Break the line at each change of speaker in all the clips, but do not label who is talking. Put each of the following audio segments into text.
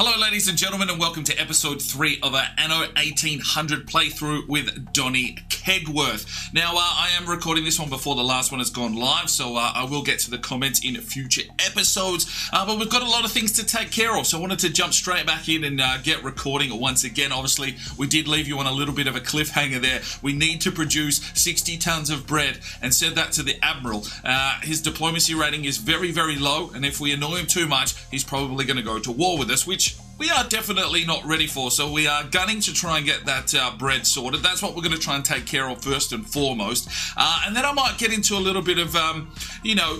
Hello ladies and gentlemen, and welcome to episode 3 of our Anno 1800 playthrough with Donny Kegworth. Now, I am recording this one before the last one has gone live, so I will get to the comments in future episodes, but we've got a lot of things to take care of, so I wanted to jump straight back in and get recording once again. Obviously, we did leave you on a little bit of a cliffhanger there. We need to produce 60 tons of bread, and said that to the Admiral. His diplomacy rating is very, very low, and if we annoy him too much, he's probably going to go to war with us, which we are definitely not ready for, so we are gunning to try and get that bread sorted. That's what we're going to try and take care of first and foremost. And then I might get into a little bit of,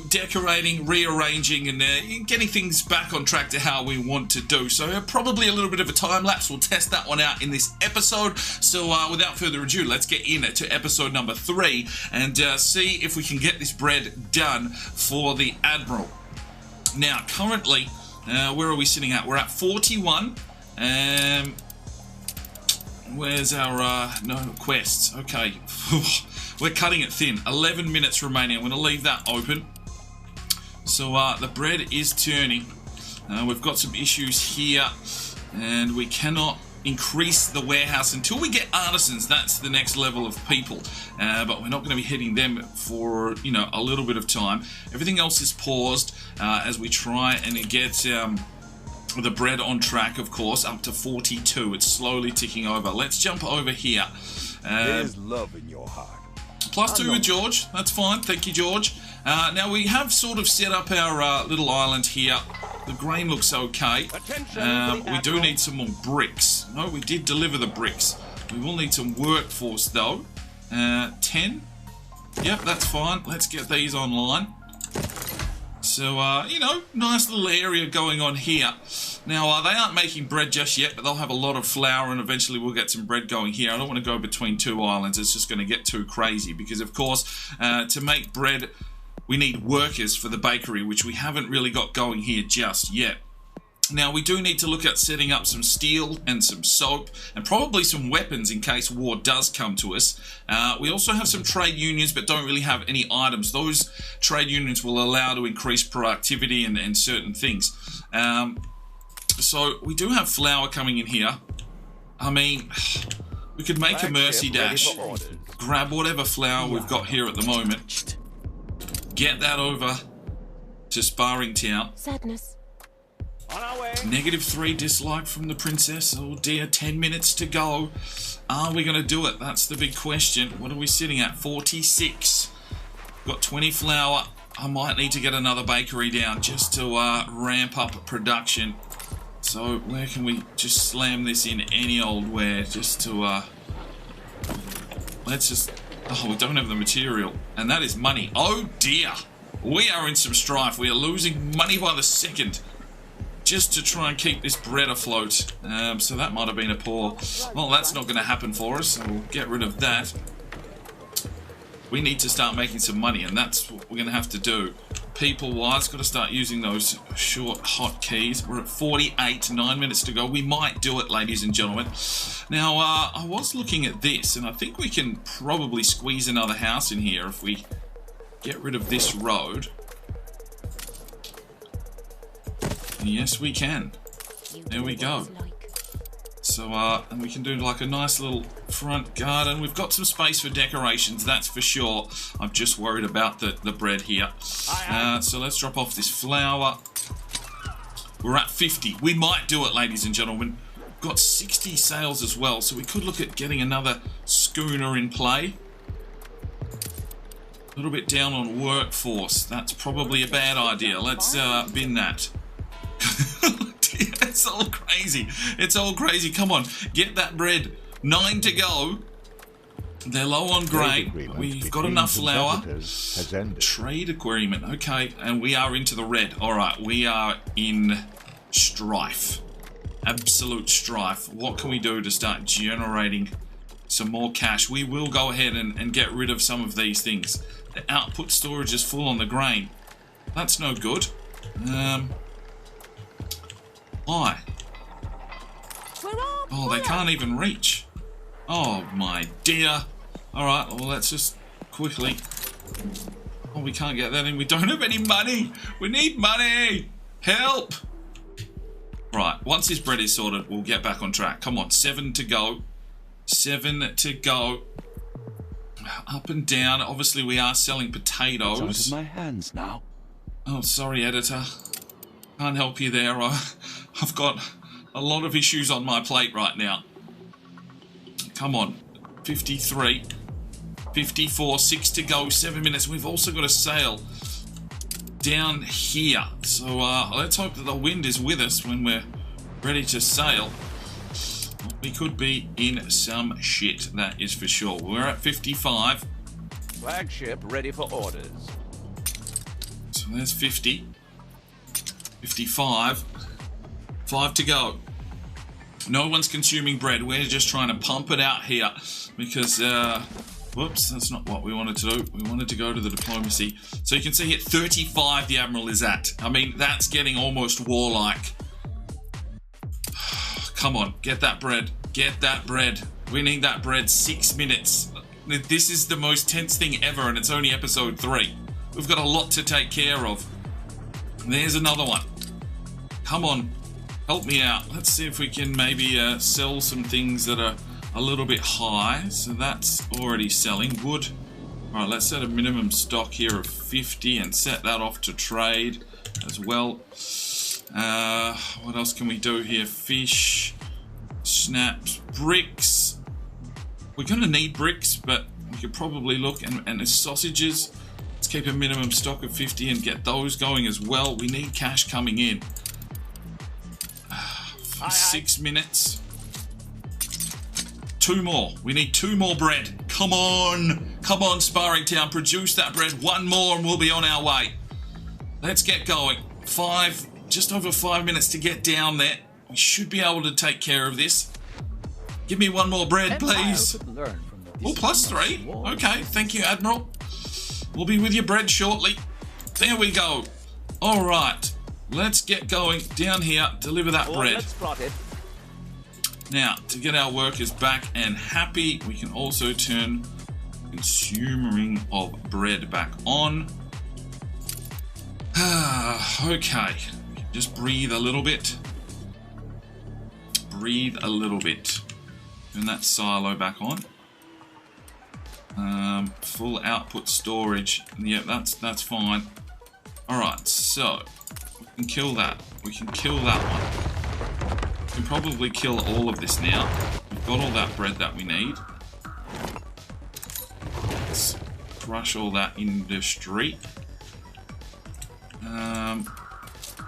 decorating, rearranging, and getting things back on track to how we want to do. So probably a little bit of a time lapse. We'll test that one out in this episode. So without further ado, let's get into episode number 3 and see if we can get this bread done for the Admiral. Now, currently, where are we sitting at? We're at 41. Where's our no quests? Okay, we're cutting it thin. 11 minutes remaining. I'm going to leave that open. So the bread is turning. We've got some issues here, and we cannot increase the warehouse until we get artisans. That's the next level of people, but we're not going to be hitting them for a little bit of time. Everything else is paused as we try and get the bread on track, of course, up to 42. It's slowly ticking over. Let's jump over here.
There's love in your heart.
+2 with George. That's fine. Thank you, George. Now we have sort of set up our little island here. The grain looks okay. We do need some more bricks. No, we did deliver the bricks. We will need some workforce though. 10. Yep, that's fine. Let's get these online. So, nice little area going on here. Now, they aren't making bread just yet, but they'll have a lot of flour, and eventually we'll get some bread going here. I don't want to go between two islands. It's just going to get too crazy because, of course, to make bread, we need workers for the bakery, which we haven't really got going here just yet. Now, we do need to look at setting up some steel and some soap and probably some weapons in case war does come to us. We also have some trade unions but don't really have any items. Those trade unions will allow to increase productivity and certain things. So we do have flour coming in here. I mean, we could make a mercy dash, grab whatever flour we've got here at the moment, get that over to Sparring Town.
Sadness.
On our way.
-3 dislike from the princess. Oh dear, 10 minutes to go. Are we going to do it? That's the big question. What are we sitting at? 46. Got 20 flour. I might need to get another bakery down just to ramp up production. So where can we just slam this in any old where just to let's just, oh, we don't have the material, and that is money. Oh dear, we are in some strife. We are losing money by the second just to try and keep this bread afloat. So that might have been a poor, well, that's not going to happen for us, so we'll get rid of that. We need to start making some money, and that's what we're going to have to do. People-wise, got to start using those short hotkeys. We're at 48, 9 minutes to go. We might do it, ladies and gentlemen. Now, I was looking at this, and I think we can probably squeeze another house in here if we get rid of this road. Yes, we can. There we go. So, and we can do like a nice little front garden. We've got some space for decorations, that's for sure. I'm just worried about the bread here. So let's drop off this flour. We're at 50. We might do it, ladies and gentlemen. We've got 60 sales as well, so we could look at getting another schooner in play. A little bit down on workforce. That's probably a bad idea. Let's bin that. It's all crazy. It's all crazy. Come on, get that bread. 9 to go. They're low on grain. We've got enough flour. Trade agreement. Okay, and we are into the red. All right, we are in strife. Absolute strife. What can we do to start generating some more cash? We will go ahead and get rid of some of these things. The output storage is full on the grain. That's no good. Why? Oh, they can't even reach. Oh my dear. Alright, well let's just quickly. Oh, we can't get that in. We don't have any money. We need money. Help. Right, once this bread is sorted, we'll get back on track. Come on, 7 to go. 7 to go. Up and down. Obviously, we are selling potatoes.
It's out of my hands now.
Oh, sorry, editor. Can't help you there. I've got a lot of issues on my plate right now. Come on. 53. 54. 6 to go. 7 minutes. We've also got a sail down here. So let's hope that the wind is with us when we're ready to sail. We could be in some shit, that is for sure. We're at 55.
Flagship ready for orders.
So there's 50. 55. 5 to go. No one's consuming bread. We're just trying to pump it out here because, whoops, that's not what we wanted to do. We wanted to go to the diplomacy. So you can see at 35 the Admiral is at. I mean, that's getting almost warlike. Come on, get that bread. Get that bread. We need that bread. 6 minutes. This is the most tense thing ever, and it's only episode 3. We've got a lot to take care of. There's another one. Come on, help me out. Let's see if we can maybe sell some things that are a little bit high. So that's already selling. Wood. All right, let's set a minimum stock here of 50 and set that off to trade as well. What else can we do here? Fish, snaps, bricks. We're going to need bricks, but we could probably look, and sausages. Let's keep a minimum stock of 50 and get those going as well. We need cash coming in. 6 minutes. 2 more. We need 2 more bread. Come on. Come on, Sparring Town. Produce that bread. 1 more and we'll be on our way. Let's get going. 5, just over 5 minutes to get down there. We should be able to take care of this. Give me 1 more bread, please. Oh, +3. Okay, thank you, Admiral. We'll be with your bread shortly. There we go. All right. Let's get going down here. Deliver that bread. Now, to get our workers back and happy, we can also turn consuming of bread back on. Okay. Just breathe a little bit. Breathe a little bit. Turn that silo back on. Full output storage. Yep, that's fine. Alright, so we can kill that. We can kill that one. We can probably kill all of this now. We've got all that bread that we need. Let's crush all that industry.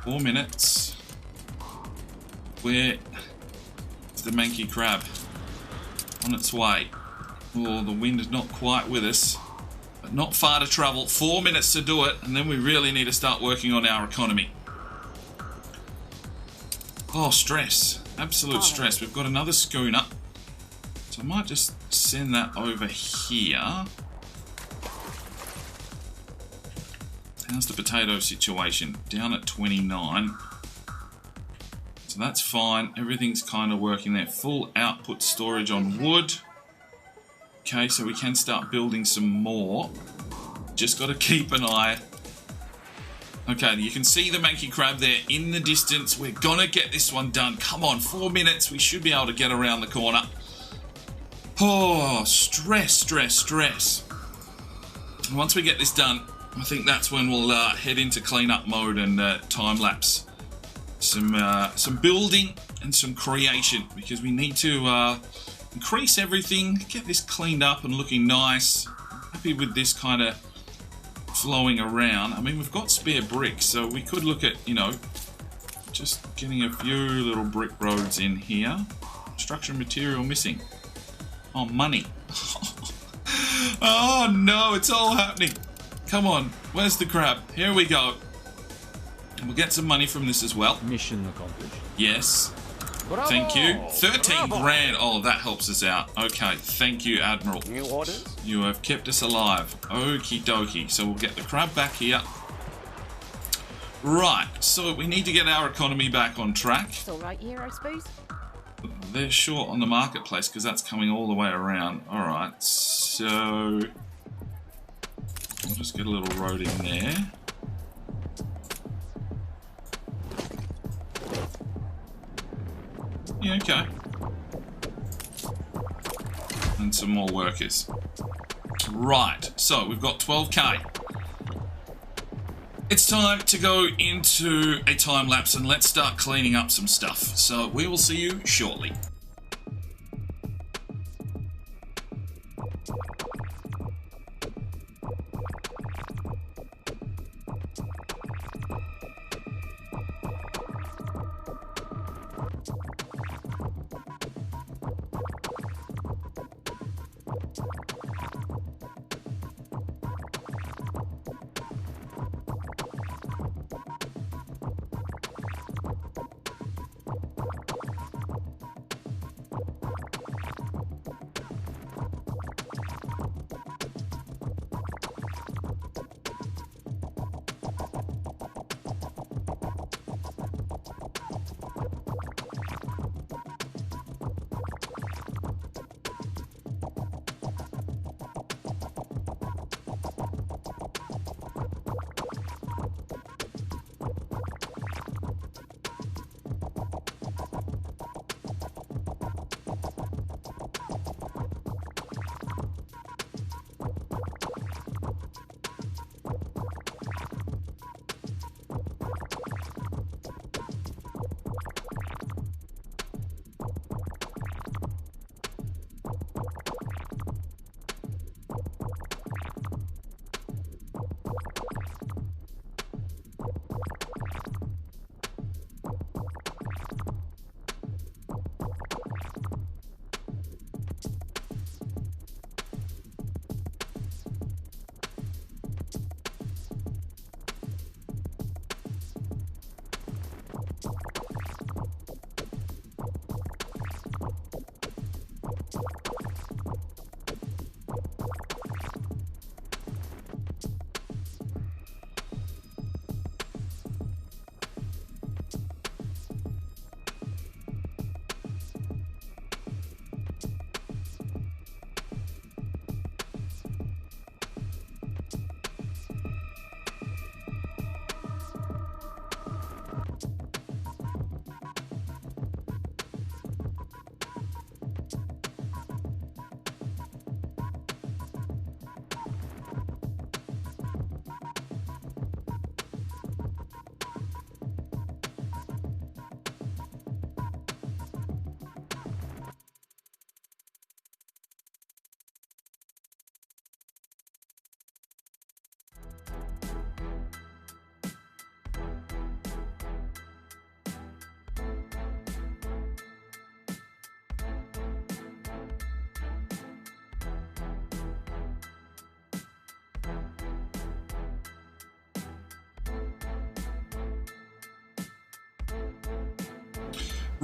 4 minutes. Where is the manky crab? On its way. Oh, the wind is not quite with us, but not far to travel. 4 minutes to do it, and then we really need to start working on our economy. Oh, stress. Absolute stress. We've got another schooner, so I might just send that over here. How's the potato situation? Down at 29. So that's fine. Everything's kind of working there. Full output storage on wood. Okay, so we can start building some more. Just got to keep an eye. Okay, you can see the manky crab there in the distance. We're going to get this one done. Come on, 4 minutes. We should be able to get around the corner. Oh, stress, stress, stress. And once we get this done, I think that's when we'll head into cleanup mode and time-lapse some building and some creation, because we need to increase everything, get this cleaned up and looking nice. Happy with this kind of flowing around. I mean, we've got spare bricks, so we could look at, you know, just getting a few little brick roads in here. Construction material missing. Oh, money. Oh no, it's all happening. Come on, where's the crab? Here we go. We'll get some money from this as well.
Mission accomplished.
Yes.
Bravo!
Thank you. 13
Bravo!
grand. Oh, that helps us out. Okay, thank you, Admiral.
New orders?
You have kept us alive. Okie dokie. So we'll get the crab back here. Right, so we need to get our economy back on track.
It's all right here, I suppose.
They're short on the marketplace because that's coming all the way around. Alright, so we'll just get a little road in there. Yeah, okay. And some more workers. Right, so we've got 12k. It's time to go into a time lapse and let's start cleaning up some stuff. So we will see you shortly.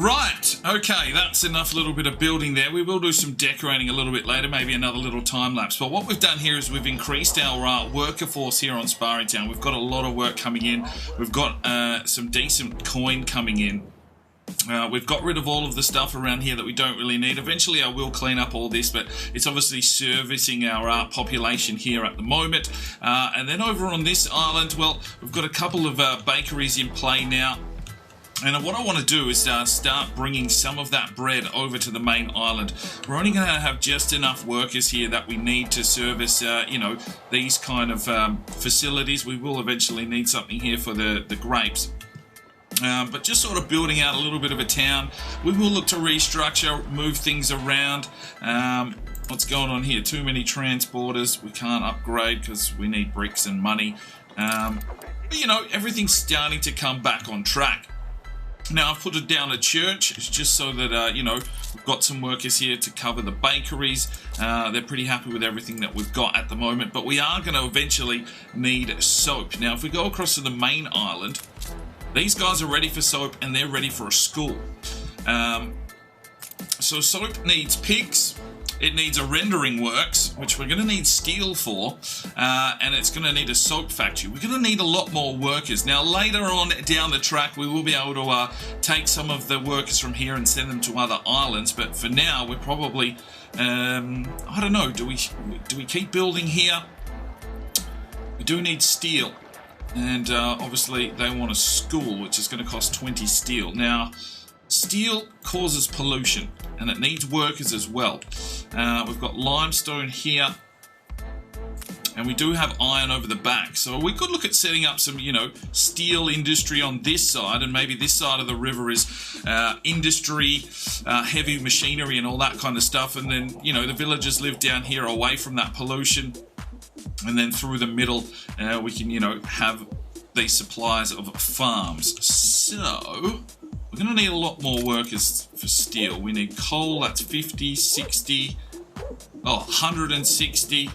Right, okay, that's enough little bit of building there. We will do some decorating a little bit later, maybe another little time lapse. But what we've done here is we've increased our worker force here on Sparring Town. We've got a lot of work coming in. We've got some decent coin coming in. We've got rid of all of the stuff around here that we don't really need. Eventually I will clean up all this, but it's obviously servicing our population here at the moment. And then over on this island, well, we've got a couple of bakeries in play now. And what I want to do is start bringing some of that bread over to the main island. We're only going to have just enough workers here that we need to service, you know, these kind of facilities. We will eventually need something here for the grapes. But just sort of building out a little bit of a town. We will look to restructure, move things around. What's going on here? Too many transporters. We can't upgrade because we need bricks and money. But, you know, everything's starting to come back on track. Now, I've put it down a church. It's just so that, you know, we've got some workers here to cover the bakeries. They're pretty happy with everything that we've got at the moment. But we are going to eventually need soap. Now, if we go across to the main island, these guys are ready for soap and they're ready for a school. So soap needs pigs. It needs a rendering works, which we're going to need steel for, and it's going to need a soap factory. We're going to need a lot more workers. Now, later on down the track, we will be able to take some of the workers from here and send them to other islands. But for now, we're probably, I don't know, do we keep building here? We do need steel, and obviously they want a school, which is going to cost 20 steel. Now, Steel causes pollution, and it needs workers as well. We've got limestone here, and we do have iron over the back. So we could look at setting up some, you know, steel industry on this side, and maybe this side of the river is industry, heavy machinery and all that kind of stuff. And then, you know, the villagers live down here away from that pollution. And then through the middle, we can, you know, have these supplies of farms. So we're going to need a lot more workers for steel. We need coal, that's 50, 60, 160,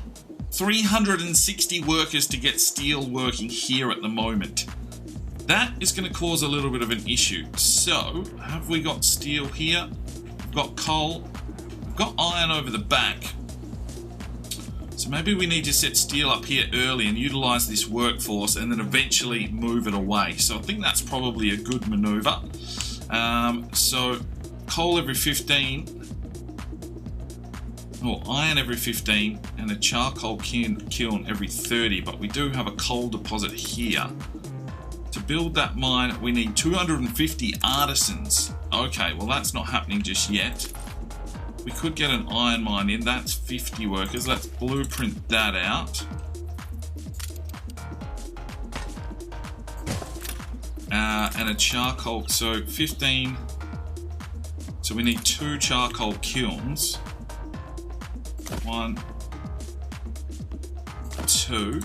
360 workers to get steel working here at the moment. That is going to cause a little bit of an issue. So, have we got steel here? We've got coal. We've got iron over the back. So maybe we need to set steel up here early and utilize this workforce and then eventually move it away. So I think that's probably a good maneuver. So coal every 15, or iron every 15, and a charcoal kiln every 30. But we do have a coal deposit here. To build that mine, we need 250 artisans. Okay, well that's not happening just yet. We could get an iron mine in. That's 50 workers. Let's blueprint that out. And a charcoal, so 15. So we need 2 charcoal kilns. 1, 2.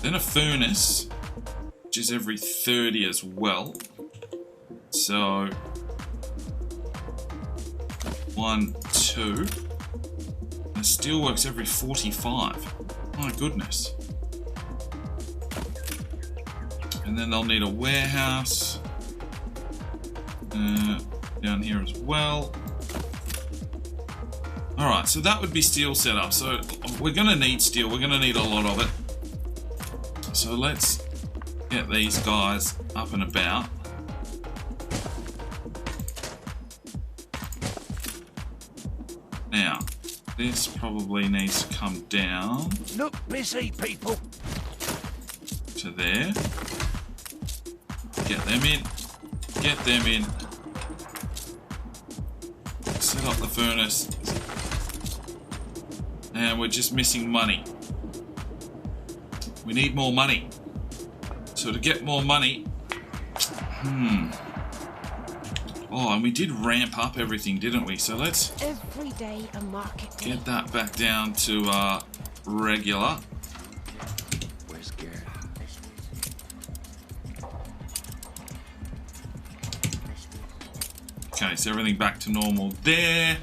Then a furnace, which is every 30 as well. So 1, 2. And steelworks every 45. My goodness. And then they'll need a warehouse down here as well. Alright, so that would be steel setup. So we're going to need steel. We're going to need a lot of it. So let's get these guys up and about. Now, this probably needs to come down.
Look busy, people.
To there. Get them in. Get them in. Set up the furnace. And we're just missing money. We need more money. So to get more money... Oh, and we did ramp up everything, didn't we? So let's
every day a market day.
Get that back down to regular.
We're scared.
Okay, so everything back to normal there.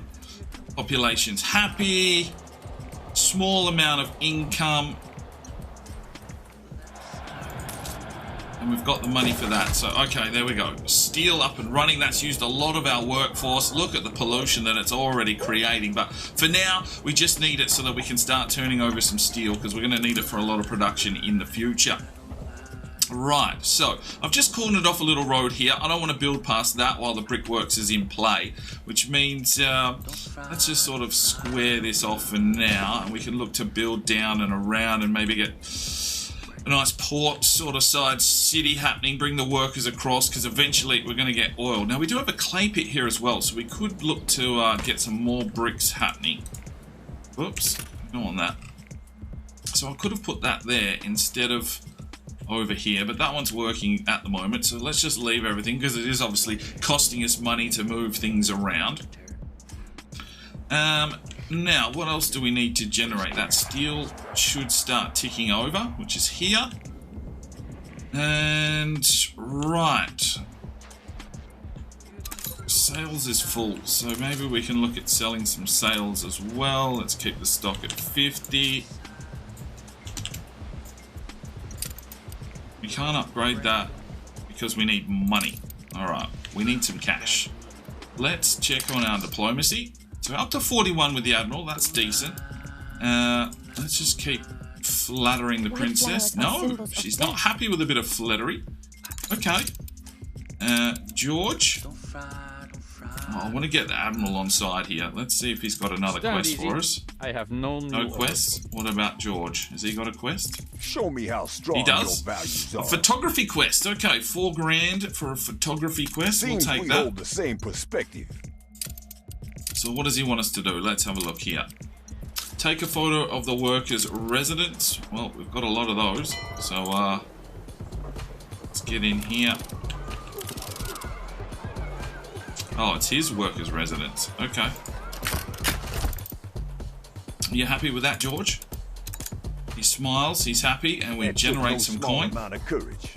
Population's happy. Small amount of income. And we've got the money for that. So, okay, there we go. Steel up and running. That's used a lot of our workforce. Look at the pollution that it's already creating. But for now, we just need it so that we can start turning over some steel because we're going to need it for a lot of production in the future. Right, so I've just cornered off a little road here. I don't want to build past that while the brickworks is in play, which means let's just sort of square this off for now, and we can look to build down and around and maybe get a nice port sort of side city happening, bring the workers across, because eventually we're going to get oil. Now we do have a clay pit here as well, so we could look to get some more bricks happening. Whoops, go on that. So I could have put that there instead of over here, but that one's working at the moment, so let's just leave everything because it is obviously costing us money to move things around. Now, what else do we need to generate? That steel should start ticking over, which is here. And, right. Sales is full, so maybe we can look at selling some sales as well. Let's keep the stock at 50. We can't upgrade that because we need money. Alright, we need some cash. Let's check on our diplomacy. So up to 41 with the Admiral, that's decent. Let's just keep flattering the princess. No, she's not happy with a bit of flattery. Okay. George. I want to get the Admiral on side here. Let's see if he's got another quest for us.
I have no
No quests? What about George? Has he got a quest?
Show me how strong
He does?
your values
A
are.
photography quest. Okay, $4 grand for a photography quest. We'll
Seems
take
we
that.
hold the same perspective.
So what does he want us to do? Let's have a look here. Take a photo of the worker's residence. Well, we've got a lot of those. So, let's get in here. Oh, it's his worker's residence. Okay. Are you happy with that, George? He smiles, he's happy, and we
That took
generate
no
some
small
coin.
amount of courage.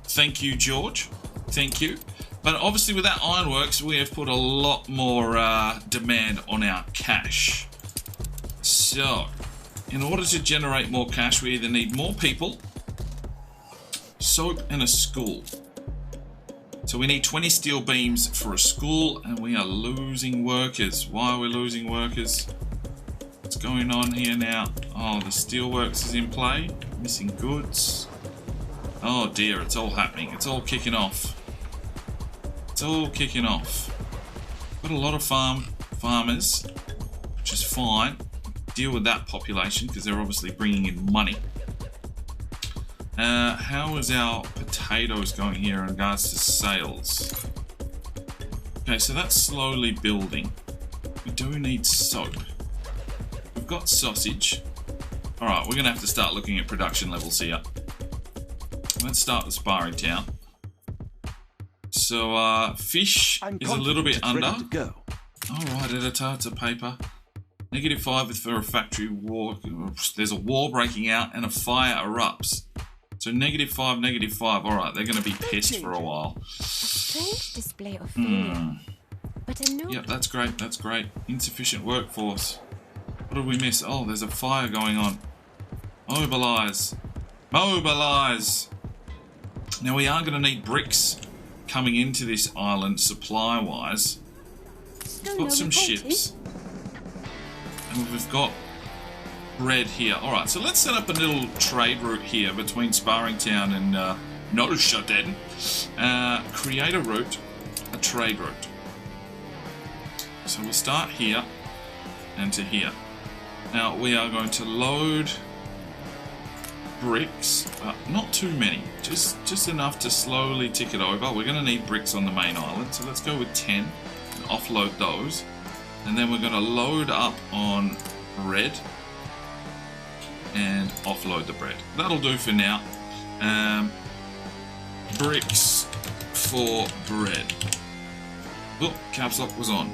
Thank you, George. Thank you. But obviously with that ironworks, we have put a lot more demand on our cash. So, in order to generate more cash, we either need more people, soap, and a school. So we need 20 steel beams for a school, and we are losing workers. Why are we losing workers? What's going on here now? Oh, the steelworks is in play. Missing goods. Oh dear, it's all happening. It's all kicking off. It's all kicking off. Got a lot of farmers, which is fine. Deal with that population because they're obviously bringing in money. How is our potatoes going here in regards to sales? Okay, so that's slowly building. We do need soap. We've got sausage. Alright, we're going to have to start looking at production levels here. Let's start with Sparring Town. So, fish is a little bit under. Alright, editor, to paper. -5 for a factory war. There's a war breaking out and a fire erupts. So -5, -5. Alright, they're going to be pissed for a while.
Strange display of failure. But a note.
Yep, that's great, that's great. Insufficient workforce. What did we miss? Oh, there's a fire going on. Mobilize. Mobilize! Now we are going to need bricks coming into this island supply-wise. We've got some ships. And we've got bread here. Alright, so let's set up a little trade route here between Sparring Town and Neustadt. Create a route, a trade route. So we'll start here and to here. Now we are going to load bricks, but not too many, just enough to slowly tick it over. We're going to need bricks on the main island, so let's go with 10 and offload those. And then we're going to load up on bread and offload the bread. That'll do for now. Bricks for bread. Oh, caps lock was on.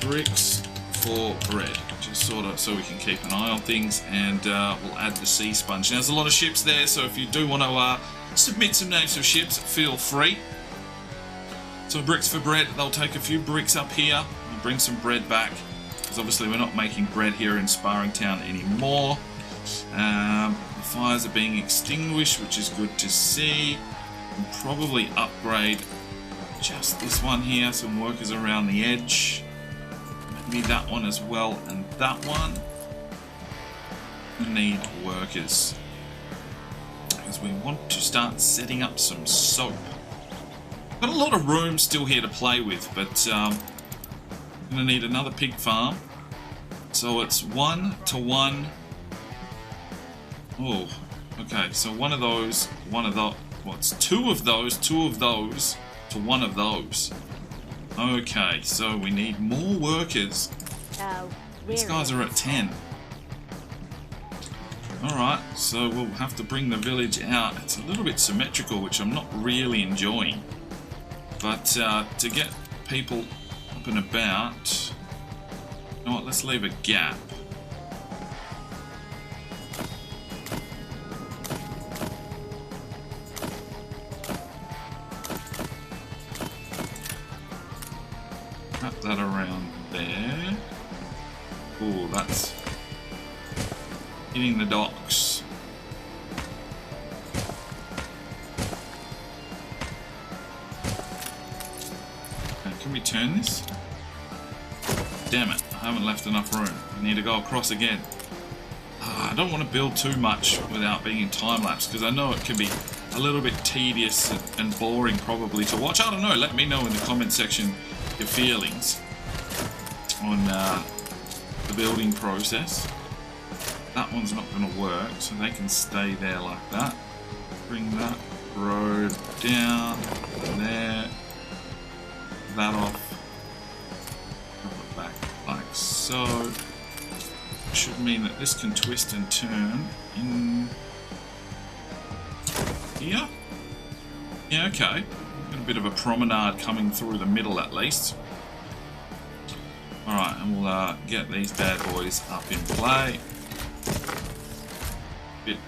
Bricks for bread. Just sort of so we can keep an eye on things, and we'll add the sea sponge. Now, there's a lot of ships there, so if you do want to submit some names of ships, feel free. So bricks for bread, they'll take a few bricks up here and bring some bread back, because obviously we're not making bread here in Sparring Town anymore. The fires are being extinguished, which is good to see. We'll probably upgrade just this one here, some workers around the edge. Maybe that one as well, and that one. We need workers, because we want to start setting up some soap. Got a lot of room still here to play with, but I'm going to need another pig farm. So it's 1 to 1. Oh, okay, so one of those, what's two of those to one of those. Okay, so we need more workers. These guys are at 10. Alright, so we'll have to bring the village out. It's a little bit symmetrical, which I'm not really enjoying. But to get people up and about, you know what, let's leave a gap. Wrap that around there. Oh, that's hitting the docks. Okay, can we turn this? Damn it, I haven't left enough room. I need to go across again. I don't want to build too much without being in time-lapse, because I know it can be a little bit tedious and boring probably to watch. I don't know, let me know in the comment section your feelings on the building process. That one's not going to work, so they can stay there like that. Bring that road down there. That off. Drop it back like so. Should mean that this can twist and turn in here. Yeah, okay. Got a bit of a promenade coming through the middle at least. Alright, and we'll get these bad boys up in play. Bit.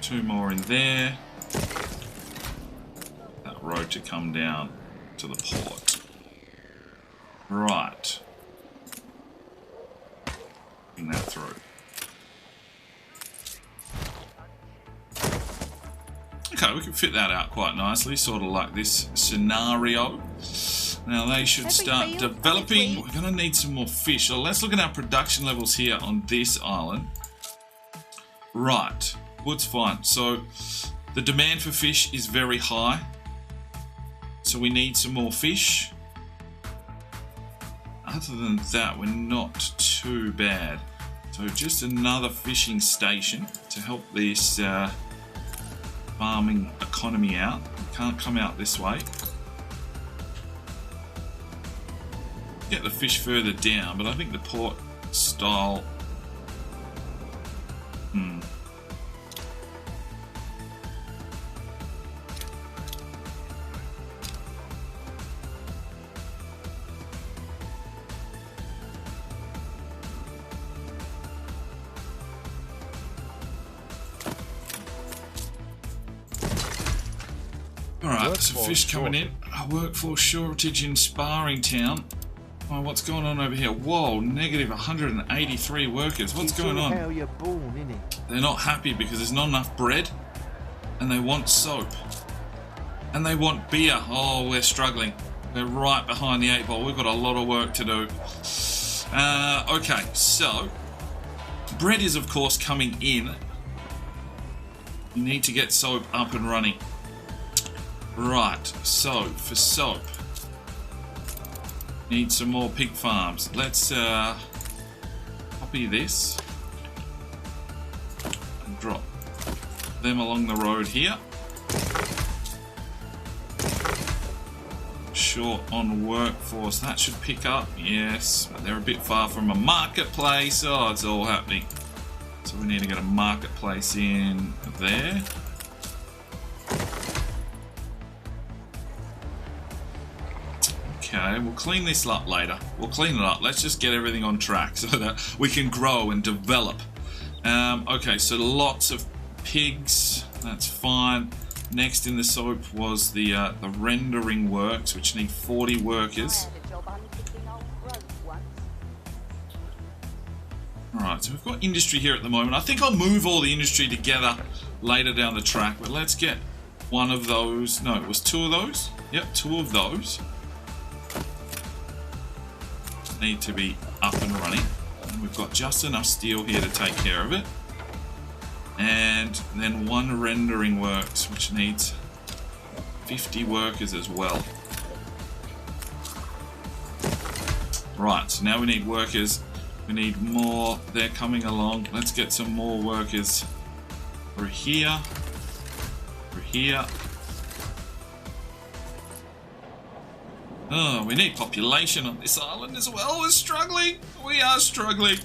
Two more in there. That road to come down to the port. Right. Bring that through. Okay, we can fit that out quite nicely, sort of like this scenario. Now they should start developing. We're going to need some more fish. So let's look at our production levels here on this island. Right, wood's fine. So the demand for fish is very high. So we need some more fish. Other than that, we're not too bad. So just another fishing station to help this farming economy out. We can't come out this way. Get the fish further down, but I think the port style... Alright, so fish coming in. A workforce shortage in Sparring town. Oh, what's going on over here? Whoa, negative 183 workers. What's going on?
How you're born, innit?
They're not happy because there's not enough bread. And they want soap. And they want beer. Oh, we're struggling. We're right behind the 8 ball. We've got a lot of work to do. Okay, so... bread is, of course, coming in. You need to get soap up and running. Right, so for soap, need some more pig farms. Let's copy this and drop them along the road here. Short on workforce, that should pick up, yes, but they're a bit far from a marketplace. Oh, it's all happening. So we need to get a marketplace in there. Okay, we'll clean this up later. We'll clean it up. Let's just get everything on track so that we can grow and develop. Okay, so lots of pigs. That's fine. Next in the soap was the rendering works, which need 40 workers. Alright, so we've got industry here at the moment. I think I'll move all the industry together later down the track, but let's get one of those. No, it was two of those. Yep, two of those. Need to be up and running, and we've got just enough steel here to take care of it. And then one rendering works, which needs 50 workers as well. Right, so now we need workers. We need more. They're coming along. Let's get some more workers through here, through here. Oh, we need population on this island as well. We're struggling. We are struggling.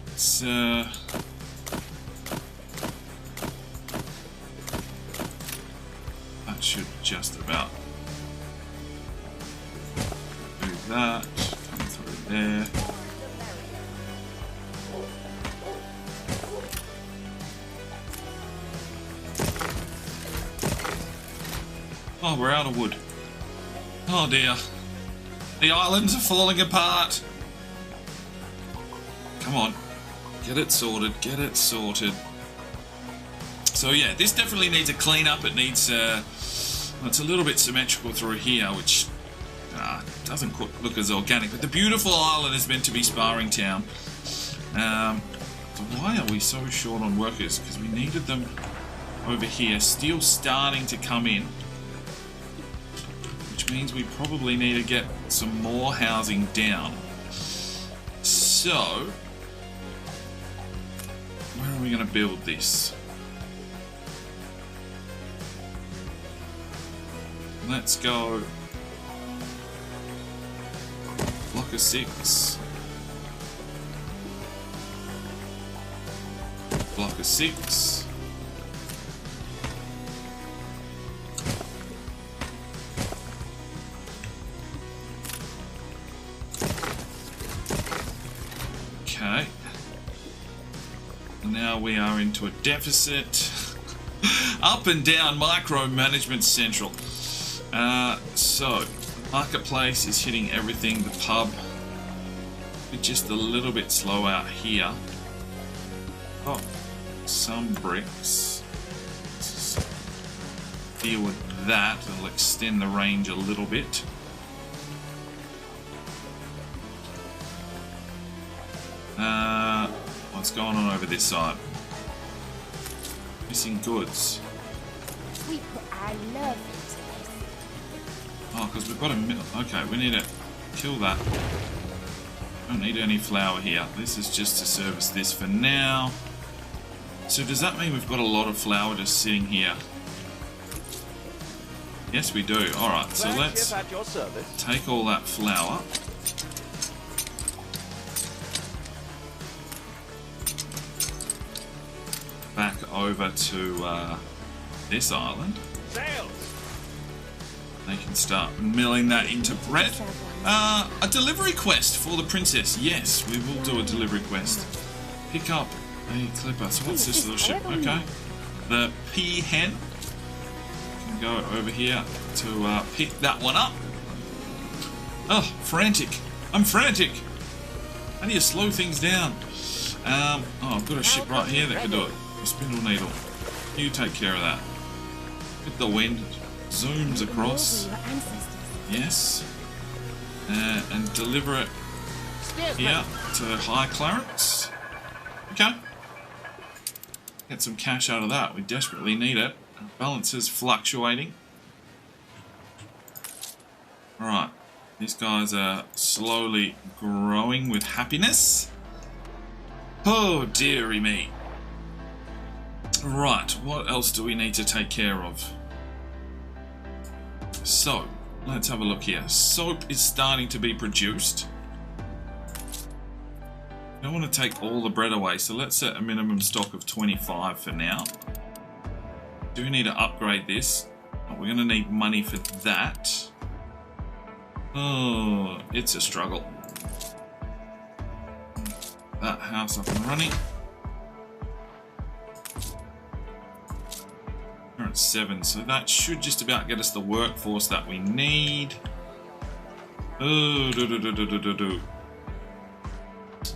It's, that should just about do that. Come through there. Oh, we're out of wood. Oh dear. The islands are falling apart. Come on. Get it sorted. Get it sorted. So yeah, this definitely needs a clean up. It needs... it's a little bit symmetrical through here, which doesn't look as organic. But the beautiful island is meant to be Sparring town. So why are we so short on workers? Because we needed them over here. Steel's starting to come in. which means we probably need to get some more housing down. So, where are we going to build this? Let's go block of 6. Block of 6. Okay. Now we are into a deficit. Up and down, micromanagement central. So, marketplace is hitting everything. The pub, just a little bit slow out here. Oh, some bricks. Let's just deal with that. It'll extend the range a little bit. What's going on over this side? Missing goods.
We put our love into this.
Oh, because we've got a mill. Okay, we need to kill that. Don't need any flour here. This is just to service this for now. So does that mean we've got a lot of flour just sitting here? Yes, we do. Alright, so let's take all that flour. Back over to this island. They can start milling that into bread. A delivery quest for the princess. Yes, we will do a delivery quest. Pick up a clipper. So what's this little ship? Okay. The peahen. Can go over here to pick that one up. Oh, frantic. I'm frantic. How do you slow things down? Oh, I've got a ship right here that can do it. A spindle needle. You take care of that. With the wind. Zooms across. Yes. And deliver it here to High Clarence. Okay. Get some cash out of that. We desperately need it. Our balance is fluctuating. Alright. These guys are slowly growing with happiness. Oh, dearie me. Right, what else do we need to take care of? So, let's have a look here. Soap is starting to be produced. I don't want to take all the bread away, so let's set a minimum stock of 25 for now. Do we need to upgrade this? Oh, we're going to need money for that. Oh, it's a struggle. That house up and running. We're at 7, so that should just about get us the workforce that we need. Oh,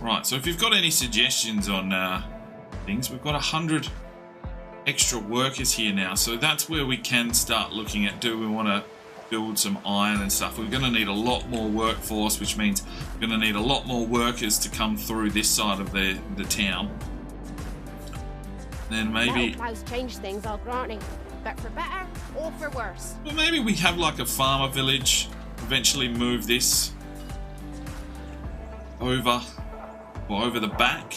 Right, so if you've got any suggestions on things, we've got 100 extra workers here now, so that's where we can start looking at, do we want to build some iron and stuff. We're going to need a lot more workforce, which means we're going to need a lot more workers to come through this side of the town. Then maybe
Klaus changed things, I'll grant him, but for better or for worse.
Well, maybe we have like a farmer village. Eventually move this over or over the back.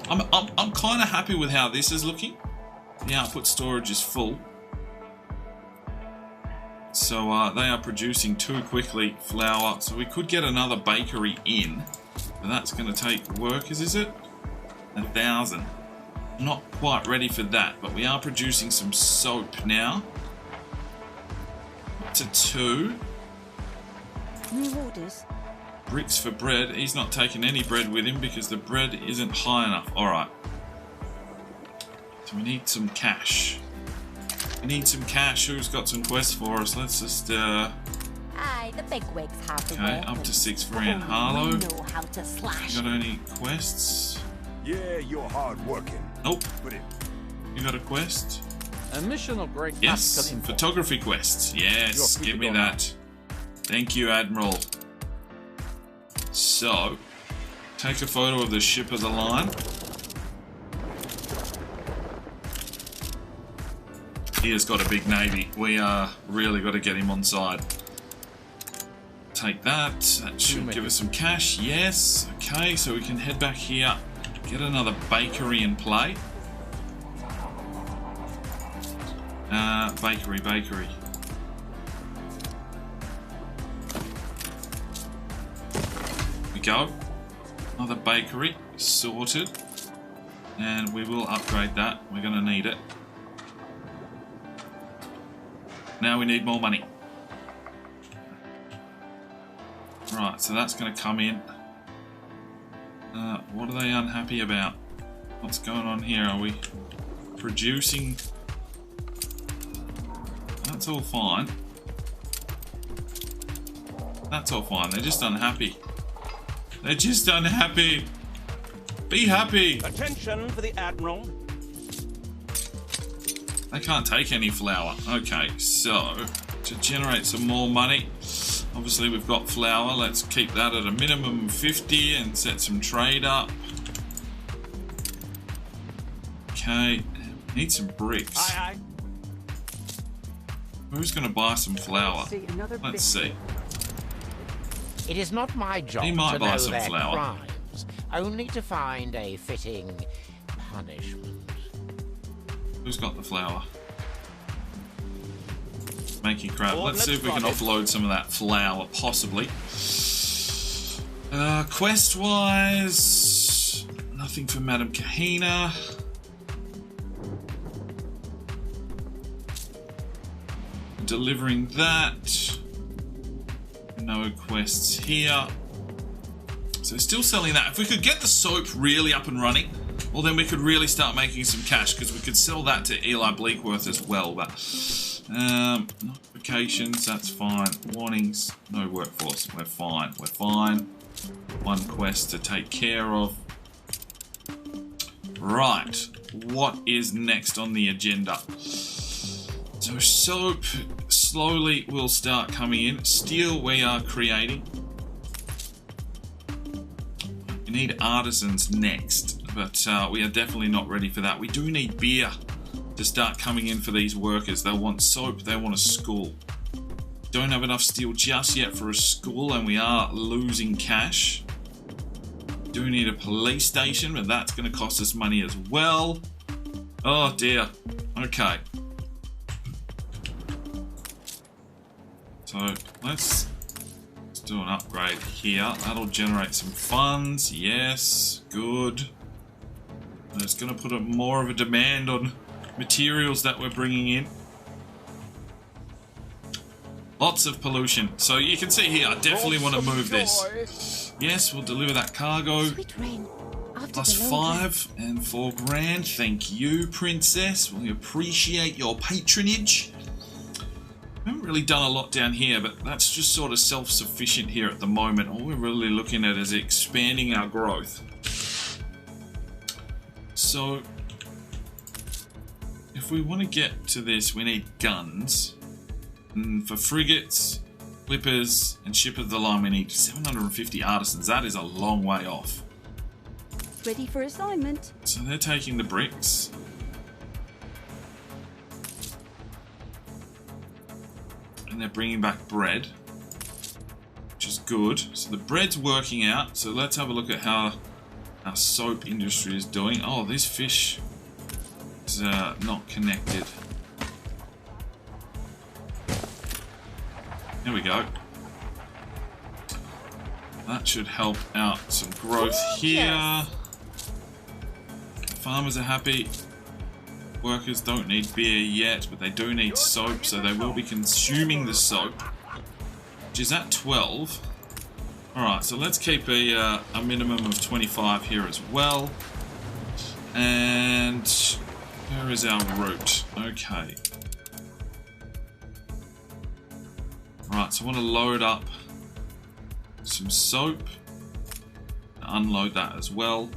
I'm kind of happy with how this is looking. The output storage is full, so they are producing too quickly flour. So we could get another bakery in, but that's going to take workers. Is it 1,000? Not quite ready for that, but we are producing some soap now. Up to 2.
New orders.
Bricks for bread. He's not taking any bread with him because the bread isn't high enough. Alright. So we need some cash. We need some cash. Who's got some quests for us? Let's just
Aye, the big wigs have the
okay, up to 6 for Ian Harlow.
know how to slash.
You got any quests?
Yeah, you're hard working.
Nope.
But it
You got a quest?
A mission of great
Yes.
tactical import.
Photography quests. Yes.
You're
Give me
on
that. Thank you, Admiral. So, take a photo of the ship of the line. He has got a big navy. We really got to get him on side. take that. That should give us some cash. Yes. Okay, so we can head back here. Get another bakery in play. Bakery. We go. Another bakery. Sorted. And we will upgrade that. We're going to need it. Now we need more money. Right, so that's going to come in. What are they unhappy about? What's going on here? Are we producing? That's all fine. That's all fine. They're just unhappy. They're just unhappy. Be happy.
Attention for the Admiral.
They can't take any flour. Okay, so to generate some more money, obviously we've got flour. Let's keep that at a minimum of 50 and set some trade up. Okay, need some bricks.
Aye, aye.
Who's going to buy some flour? Let's see.
It is not my job
He might
to
buy
know
some
their
flour.
crimes, only to find a fitting punishment.
Who's got the flour? Making crap. Let's see if we can offload some of that flour, possibly. Quest-wise, nothing for Madame Kahina. Delivering that. No quests here. So still selling that. If we could get the soap really up and running, well then we could really start making some cash, because we could sell that to Eli Bleakworth as well. But notifications, that's fine. Warnings, no workforce. We're fine. We're fine. One quest to take care of. Right. What is next on the agenda? So soap slowly will start coming in. Steel we are creating. We need artisans next, but we are definitely not ready for that. We do need beer to start coming in for these workers. They want soap, they want a school. Don't have enough steel just yet for a school, and we are losing cash. Do need a police station, but that's going to cost us money as well. Oh dear. Okay. So let's do an upgrade here. That'll generate some funds. Yes, good. And it's going to put more of a demand on materials that we're bringing in. Lots of pollution. So you can see here, I definitely want to move this. Yes, we'll deliver that cargo.
Sweet rain. After
Plus
the long
5 and 4 grand. Thank you, Princess. We appreciate your patronage. We haven't really done a lot down here, but that's just sort of self-sufficient here at the moment. All we're really looking at is expanding our growth. So, if we want to get to this, we need guns. And for frigates, clippers, and ship of the line, we need 750 artisans. That is a long way off.
Ready for assignment.
So they're taking the bricks. And they're bringing back bread, which is good. So the bread's working out. So let's have a look at how our soap industry is doing. Oh, this fish is not connected. There we go. That should help out some growth here. Farmers are happy. Workers don't need beer yet, but they do need soap, so they will be consuming the soap, which is at 12. Alright, so let's keep a minimum of 25 here as well. And where is our route? Okay. Right, so I want to load up some soap, unload that as well.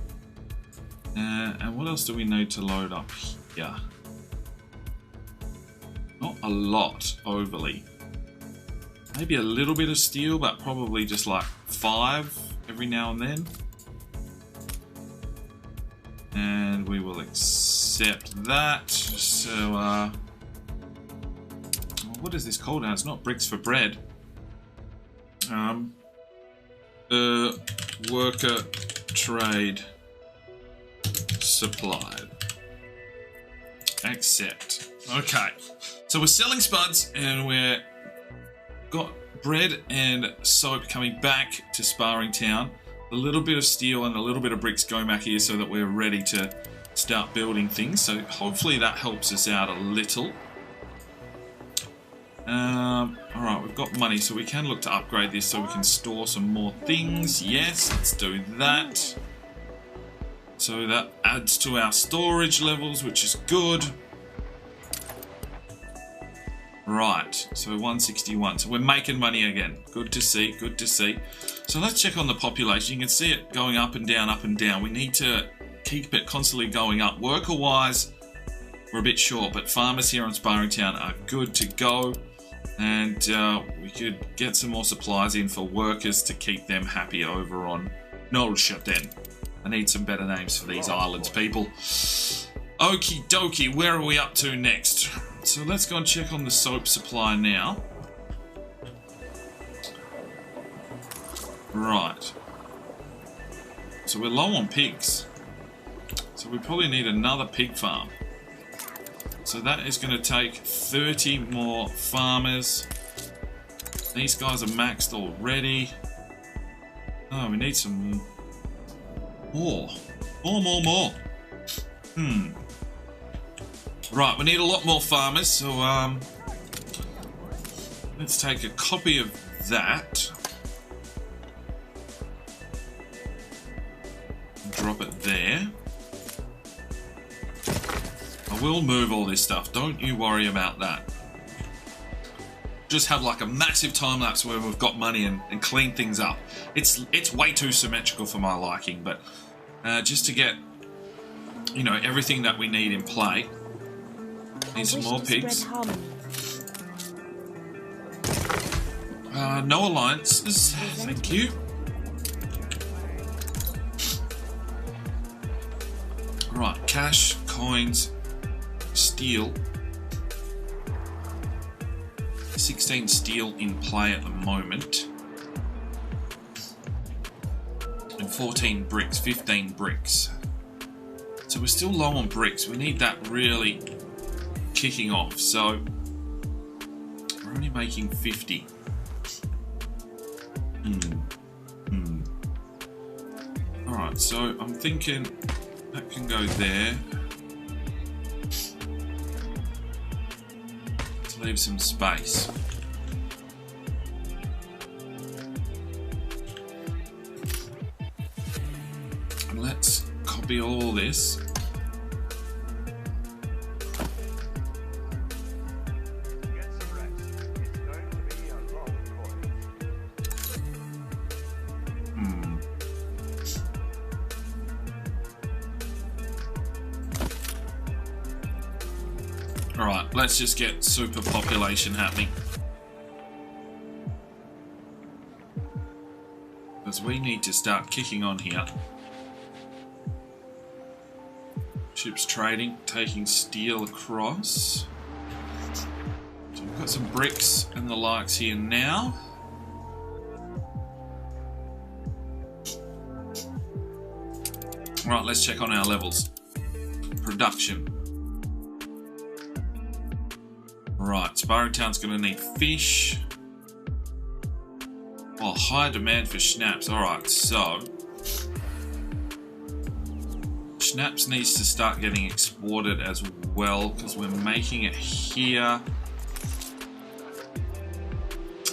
And what else do we need to load up here? Not a lot, overly. Maybe a little bit of steel, but probably just like 5 every now and then. And we will accept that. So, what is this called now? It's not bricks for bread. Worker trade supplied. Accept. Okay. So we're selling spuds and we're got bread and soap coming back to Sparring Town. A little bit of steel and a little bit of bricks going back here so that we're ready to start building things. So hopefully that helps us out a little. Alright, we've got money, so we can look to upgrade this so we can store some more things. Yes, let's do that. So that adds to our storage levels, which is good. Right, so 161. So we're making money again. Good to see, good to see. So let's check on the population. You can see it going up and down, up and down. We need to keep it constantly going up. Worker-wise, we're a bit short, but farmers here on Sparring Town are good to go. And we could get some more supplies in for workers to keep them happy over on Nolshaden. I need some better names for these islands, people. Okie dokie, where are we up to next? So let's go and check on the soap supply now. Right. So we're low on pigs. So we probably need another pig farm. So that is going to take 30 more farmers. These guys are maxed already. Oh, we need some more. More. Right, we need a lot more farmers, so let's take a copy of that. Drop it there. I will move all this stuff, don't you worry about that. Just have like a massive time lapse where we've got money and clean things up. It's way too symmetrical for my liking, but just to get, you know, everything that we need in play. Need some more pigs. No alliances, thank you. Right, cash, coins, steel. 16 steel in play at the moment. And 14 bricks, 15 bricks. So we're still low on bricks. We need that really kicking off. So we're only making 50. Alright, so I'm thinking that can go there. Let's leave some space. And let's copy all this. Alright, let's just get super population happening. Because we need to start kicking on here. Ships trading, taking steel across. So we've got some bricks and the likes here now. Right, let's check on our levels. Production. Right, Sparring Town's going to need fish. Oh, high demand for schnapps. Alright, so schnapps needs to start getting exported as well because we're making it here.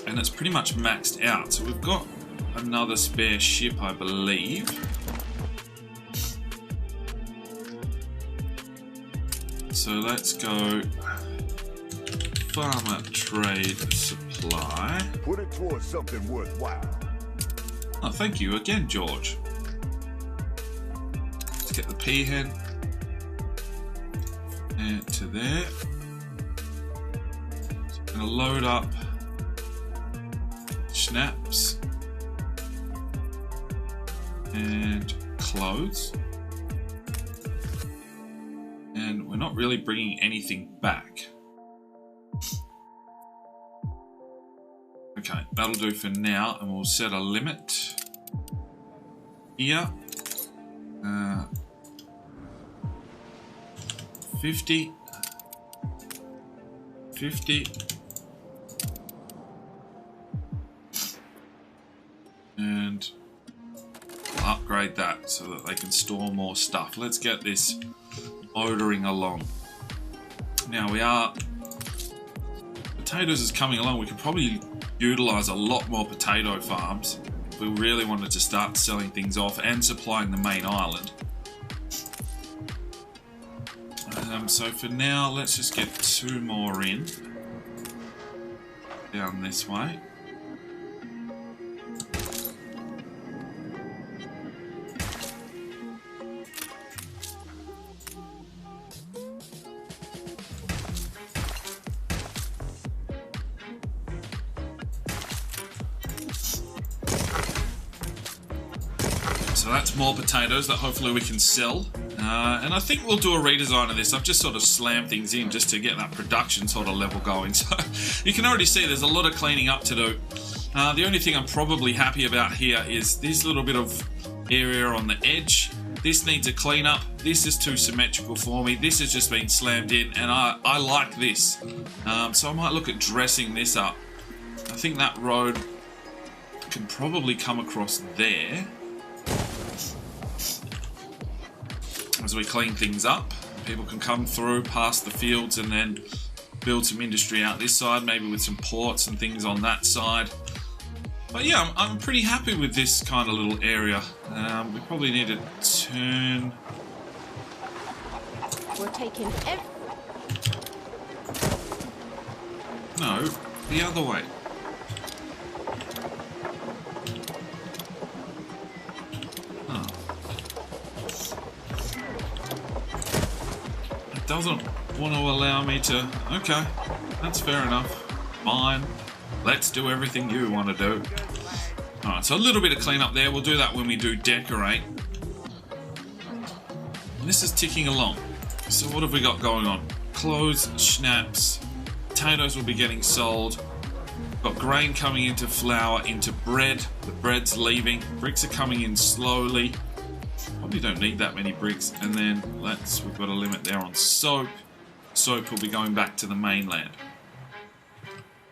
And it's pretty much maxed out. So we've got another spare ship, I believe. So let's go farmer trade supply.
Put it towards something worthwhile.
Oh, thank you again, George. Let's get the peahen. And to there. So I'm going to load up schnapps and clothes. And we're not really bringing anything back. Okay, that'll do for now, and we'll set a limit here. 50. 50. And upgrade that so that they can store more stuff. Let's get this motoring along. Now potatoes is coming along. We could probably utilize a lot more potato farms if we really wanted to start selling things off and supplying the main island. So for now, let's just get 2 more in down this way. So that's more potatoes that hopefully we can sell. And I think we'll do a redesign of this. I've just sort of slammed things in just to get that production sort of level going. So you can already see there's a lot of cleaning up to do. The only thing I'm probably happy about here is this little bit of area on the edge. This needs a clean up. This is too symmetrical for me. This has just been slammed in, and I like this. So I might look at dressing this up. I think that road can probably come across there. As we clean things up, people can come through past the fields and then build some industry out this side, maybe with some ports and things on that side. But yeah, I'm pretty happy with this kind of little area. We probably need to turn...
We're taking
No, the other way. Doesn't want to allow me to... Okay, that's fair enough. Fine. Let's do everything you want to do. Alright, so a little bit of cleanup there. We'll do that when we do decorate. And this is ticking along. So what have we got going on? Clothes, schnapps. Potatoes will be getting sold. Got grain coming into flour, into bread. The bread's leaving. Bricks are coming in slowly. Probably don't need that many bricks. And then we've got a limit there on soap. Soap will be going back to the mainland.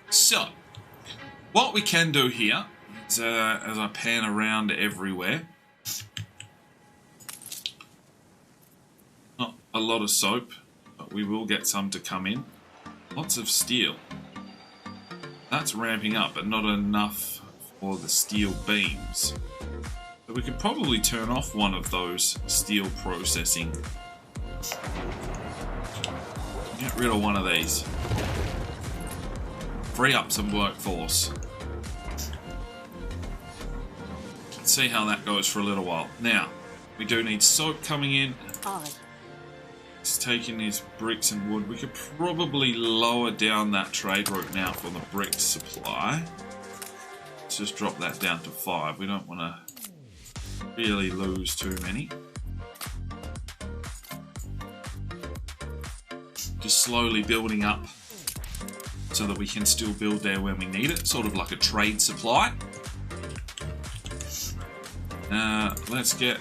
So, what we can do here is, as I pan around everywhere, not a lot of soap, but we will get some to come in. Lots of steel. That's ramping up, but not enough for the steel beams. But we could probably turn off one of those steel processing. Get rid of one of these. Free up some workforce. Let's see how that goes for a little while. Now, we do need soap coming in. It's taking these bricks and wood. We could probably lower down that trade route now for the brick supply. Let's just drop that down to 5. We don't want to really lose too many. Just slowly building up so that we can still build there when we need it, sort of like a trade supply. Let's get...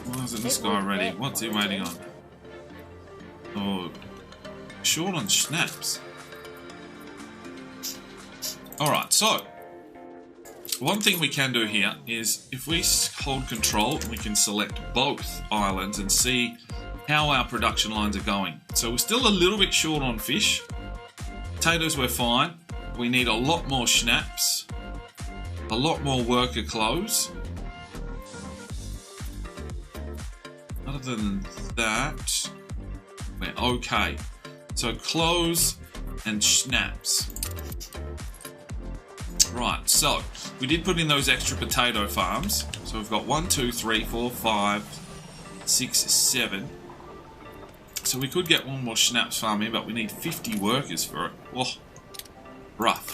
Why isn't this guy ready? What's he waiting on? Oh, short on schnapps. Alright, so one thing we can do here is if we hold control, we can select both islands and see how our production lines are going. So we're still a little bit short on fish. Potatoes we're fine. We need a lot more schnapps, a lot more worker clothes. Other than that, we're okay. So clothes and schnapps. Right, so we did put in those extra potato farms. So we've got 1, 2, 3, 4, 5, 6, 7. So we could get one more schnapps farm in, but we need 50 workers for it. Oh, rough.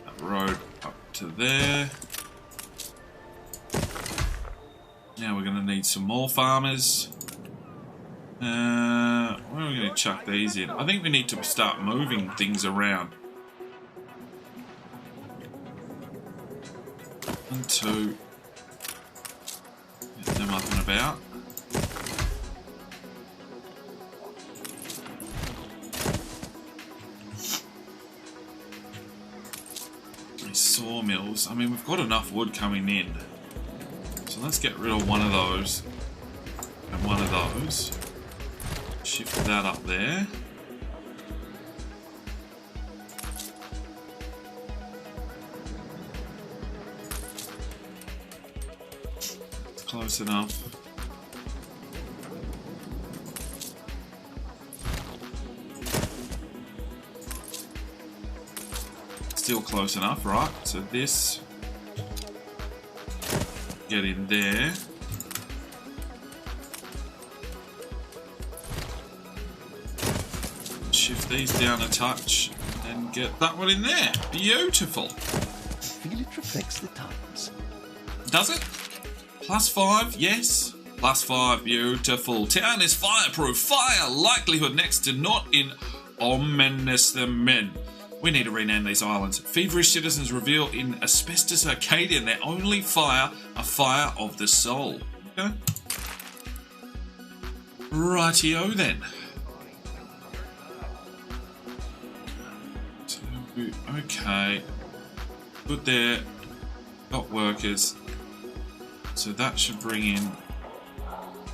That road up to there. Now we're going to need some more farmers. Where are we going to chuck these in? I think we need to start moving things around. 1, 2. Get them up and about. These sawmills. I mean, we've got enough wood coming in. So let's get rid of one of those and one of those. Shift that up there. It's close enough. Still close enough, right? So this, get in there. Shift these down a touch and get that one in there. Beautiful.
Feel it reflects the times.
Does it? +5, yes. +5, beautiful. Town is fireproof. Fire likelihood next to not in ominous the men. We need to rename these islands. Feverish citizens reveal in Asbestos Arcadian their only fire, a fire of the soul. Okay. Rightio then. So, okay. Good there. Got workers. So that should bring in...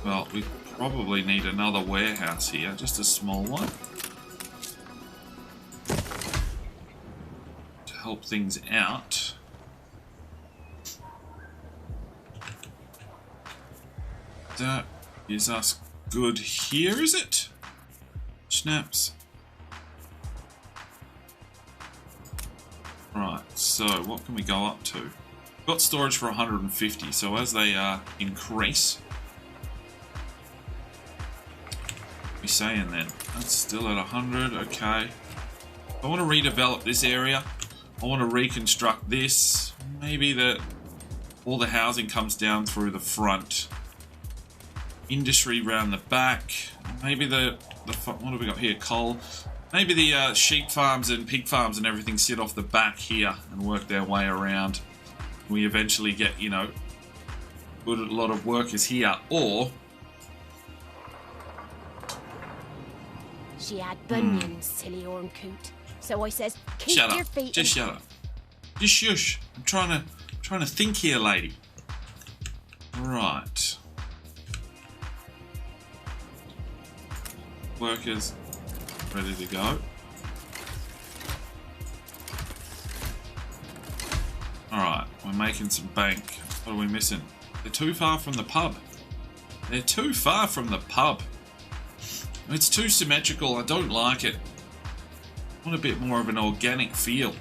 Well, we probably need another warehouse here. Just a small one. Help things out. That is us good here, is it? Snaps. Right, so what can we go up to? Got storage for 150, so as they increase, we're saying then that's still at 100. Okay, I want to redevelop this area. I want to reconstruct this. Maybe that all the housing comes down through the front. Industry round the back. Maybe what have we got here? Coal. Maybe the sheep farms and pig farms and everything sit off the back here and work their way around. We eventually get, you know, a lot of workers here. Or
she had bunions, silly Ormcoot. So I says, keep
shut
your
up.
feet.
Just shut up. Just shush. I'm trying to think here, lady. Right. Workers ready to go. Alright, we're making some bank. What are we missing? They're too far from the pub. They're too far from the pub. It's too symmetrical. I don't like it. I want a bit more of an organic feel.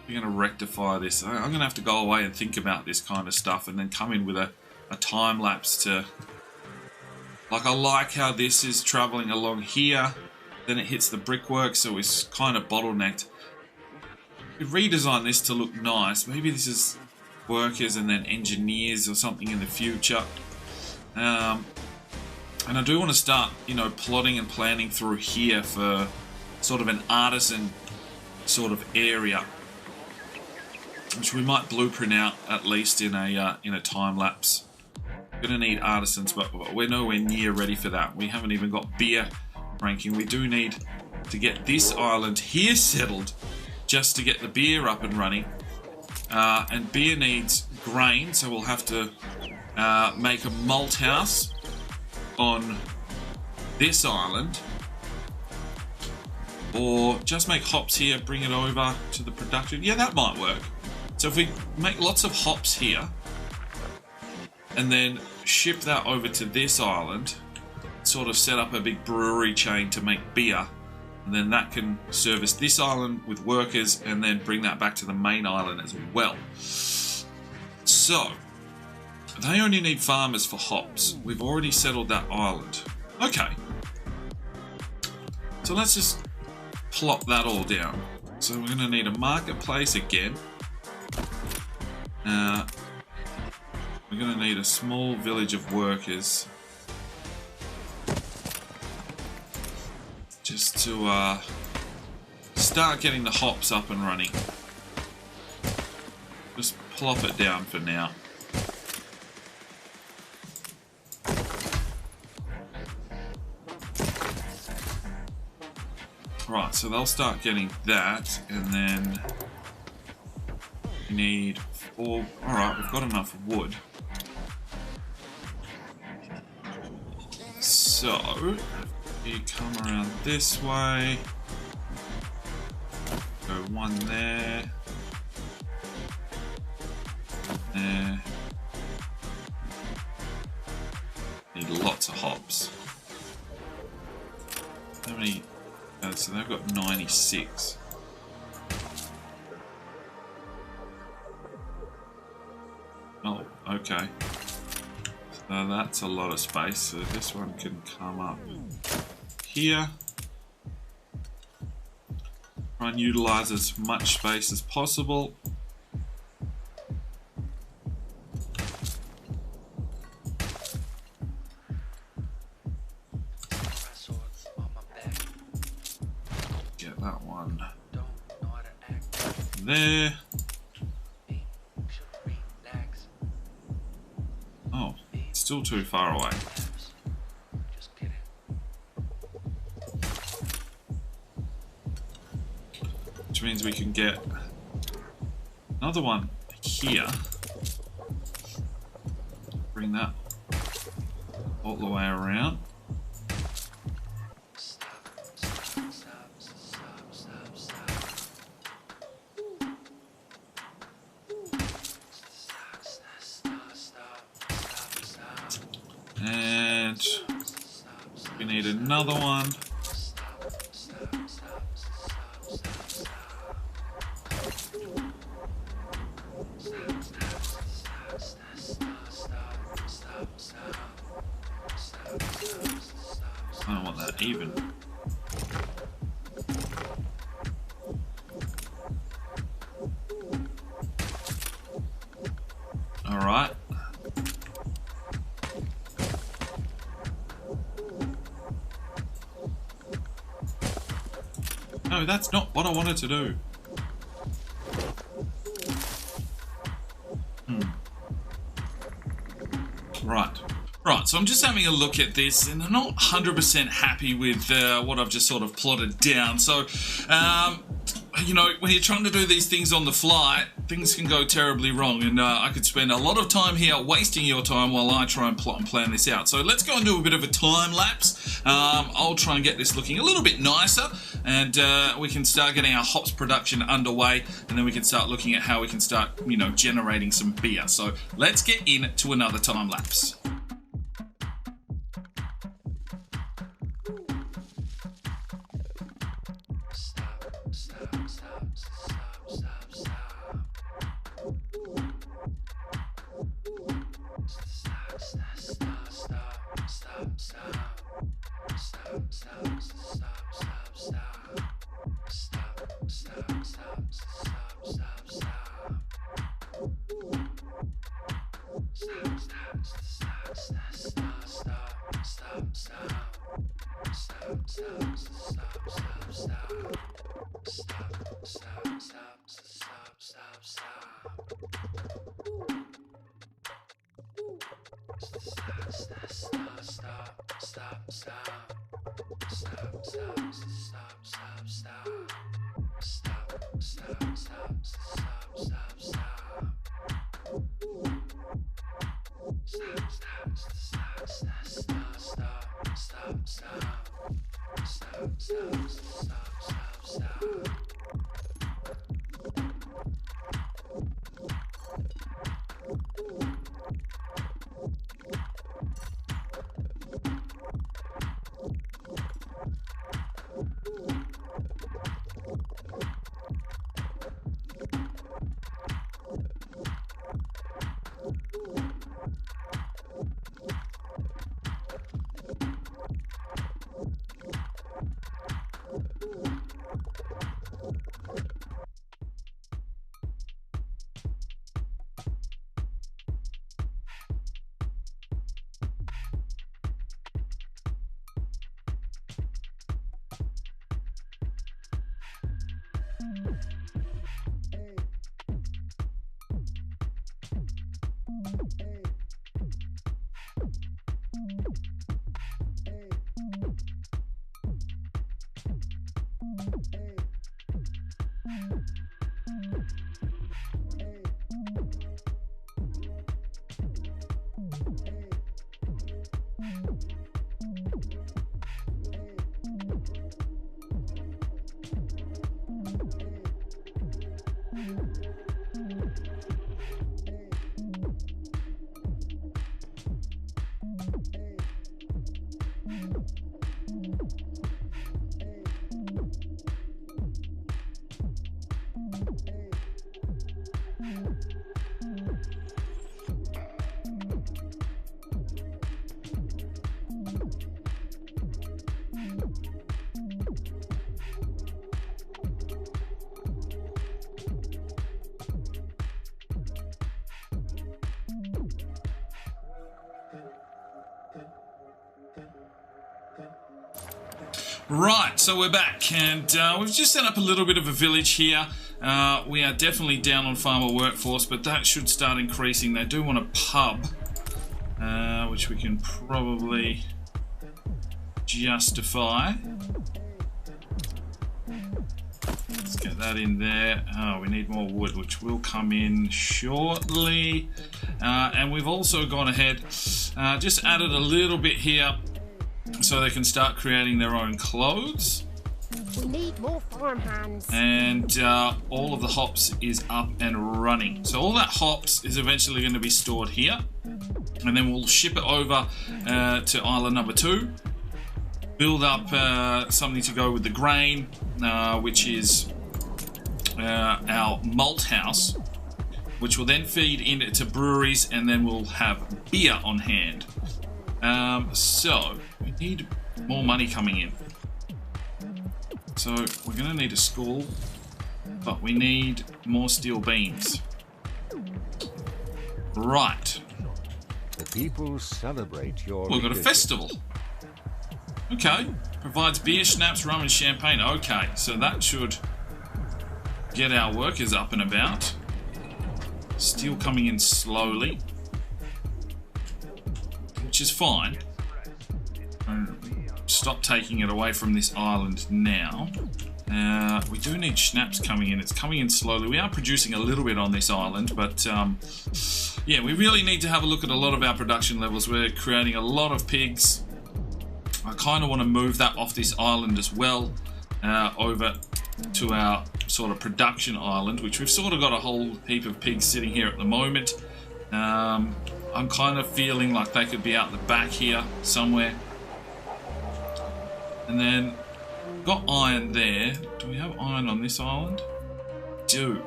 We're going to rectify this. I'm going to have to go away and think about this kind of stuff and then come in with a time lapse to... Like, I like how this is travelling along here. Then it hits the brickwork, so it's kind of bottlenecked. We redesign this to look nice. Maybe this is workers and then engineers or something in the future. And I do want to start, you know, plotting and planning through here for sort of an artisan sort of area, which we might blueprint out at least in a time lapse. We're going to need artisans, but we're nowhere near ready for that. We haven't even got beer ranking. We do need to get this island here settled just to get the beer up and running. And beer needs grain, so we'll have to make a malt house on this island, or just make hops here, bring it over to the production. Yeah, that might work. So if we make lots of hops here and then ship that over to this island, sort of set up a big brewery chain to make beer, and then that can service this island with workers and then bring that back to the main island as well. So they only need farmers for hops. We've already settled that island. Okay. So let's just plop that all down. So we're going to need a marketplace again. We're going to need a small village of workers. Just to start getting the hops up and running. Just plop it down for now. Right, so they'll start getting that, and then we need 4. Alright, we've got enough wood. So, you come around this way, go 1 there, there. Need lots of hops. How many? So they've got 96. Oh, okay. So that's a lot of space. So this one can come up here. Try and utilize as much space as possible. Get that one there. Oh, it's still too far away. Which means we can get another one here. Bring that all the way around. And we need another one. I don't want that even. All right. No, that's not what I wanted to do. Right, so I'm just having a look at this and I'm not 100% happy with what I've just sort of plotted down. So, you know, when you're trying to do these things on the fly, things can go terribly wrong, and I could spend a lot of time here wasting your time while I try and plot and plan this out. So let's go and do a bit of a time lapse. I'll try and get this looking a little bit nicer, and we can start getting our hops production underway, and then we can start looking at how we can start, you know, generating some beer. So let's get into another time lapse. Right, so we're back, and we've just set up a little bit of a village here. We are definitely down on farmer workforce, but that should start increasing. They do want a pub, which we can probably justify. Let's get that in there. Oh, we need more wood, which will come in shortly. And we've also gone ahead, just added a little bit here, so they can start creating their own clothes.
We need more farmhands.
And all of the hops is up and running. So all that hops is eventually going to be stored here. And then we'll ship it over to island number 2. Build up something to go with the grain, which is our malt house, which will then feed into breweries, and then we'll have beer on hand. So we need more money coming in. So we're going to need a school, but we need more steel beams. Right.
The people celebrate your
We've got a
leadership.
festival. Okay. Provides beer, schnapps, rum and champagne. Okay, so that should get our workers up and about. Steel coming in slowly, which is fine. Stop taking it away from this island now. We do need schnapps coming in. It's coming in slowly. We are producing a little bit on this island, but yeah, we really need to have a look at a lot of our production levels. We're creating a lot of pigs. I kind of want to move that off this island as well, over to our sort of production island, which we've sort of got a whole heap of pigs sitting here at the moment. I'm kind of feeling like they could be out the back here somewhere. And then got iron there. Do we have iron on this island? Do.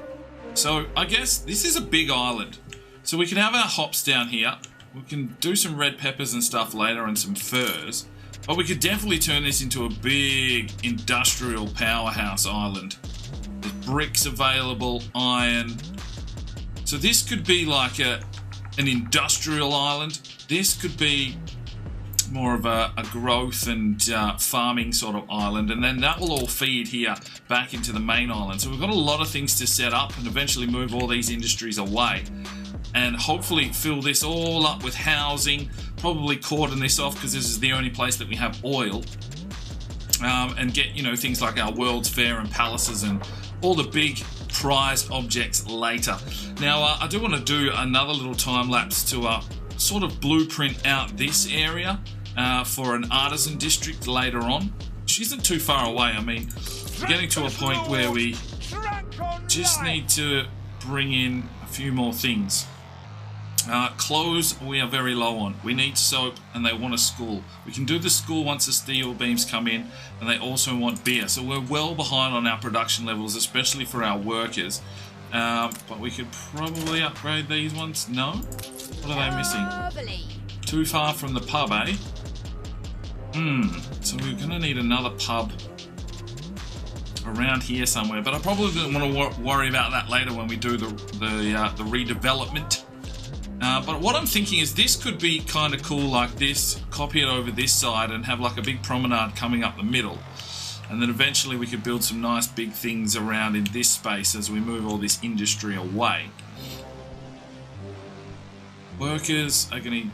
So I guess this is a big island. So we can have our hops down here. We can do some red peppers and stuff later and some furs. But we could definitely turn this into a big industrial powerhouse island. There's bricks available, iron. So this could be like an industrial island. This could be more of a growth and farming sort of island, and then that will all feed here back into the main island. So we've got a lot of things to set up and eventually move all these industries away, and hopefully fill this all up with housing, probably cordon this off because this is the only place that we have oil, and get, you know, things like our World's Fair and palaces and all the big prized objects later. Now I do want to do another little time lapse to sort of blueprint out this area for an artisan district later on, which isn't too far away. I mean, we're getting to a point where we just need to bring in a few more things. Clothes we are very low on. We need soap, and they want a school. We can do the school once the steel beams come in, and they also want beer. So we're well behind on our production levels, especially for our workers. But we could probably upgrade these ones. No? What are they missing? Too far from the pub, eh? So we're going to need another pub around here somewhere. But I probably don't want to worry about that later when we do the redevelopment. But what I'm thinking is this could be kind of cool like this. Copy it over this side and have like a big promenade coming up the middle. And then eventually we could build some nice big things around in this space as we move all this industry away. Workers are going to...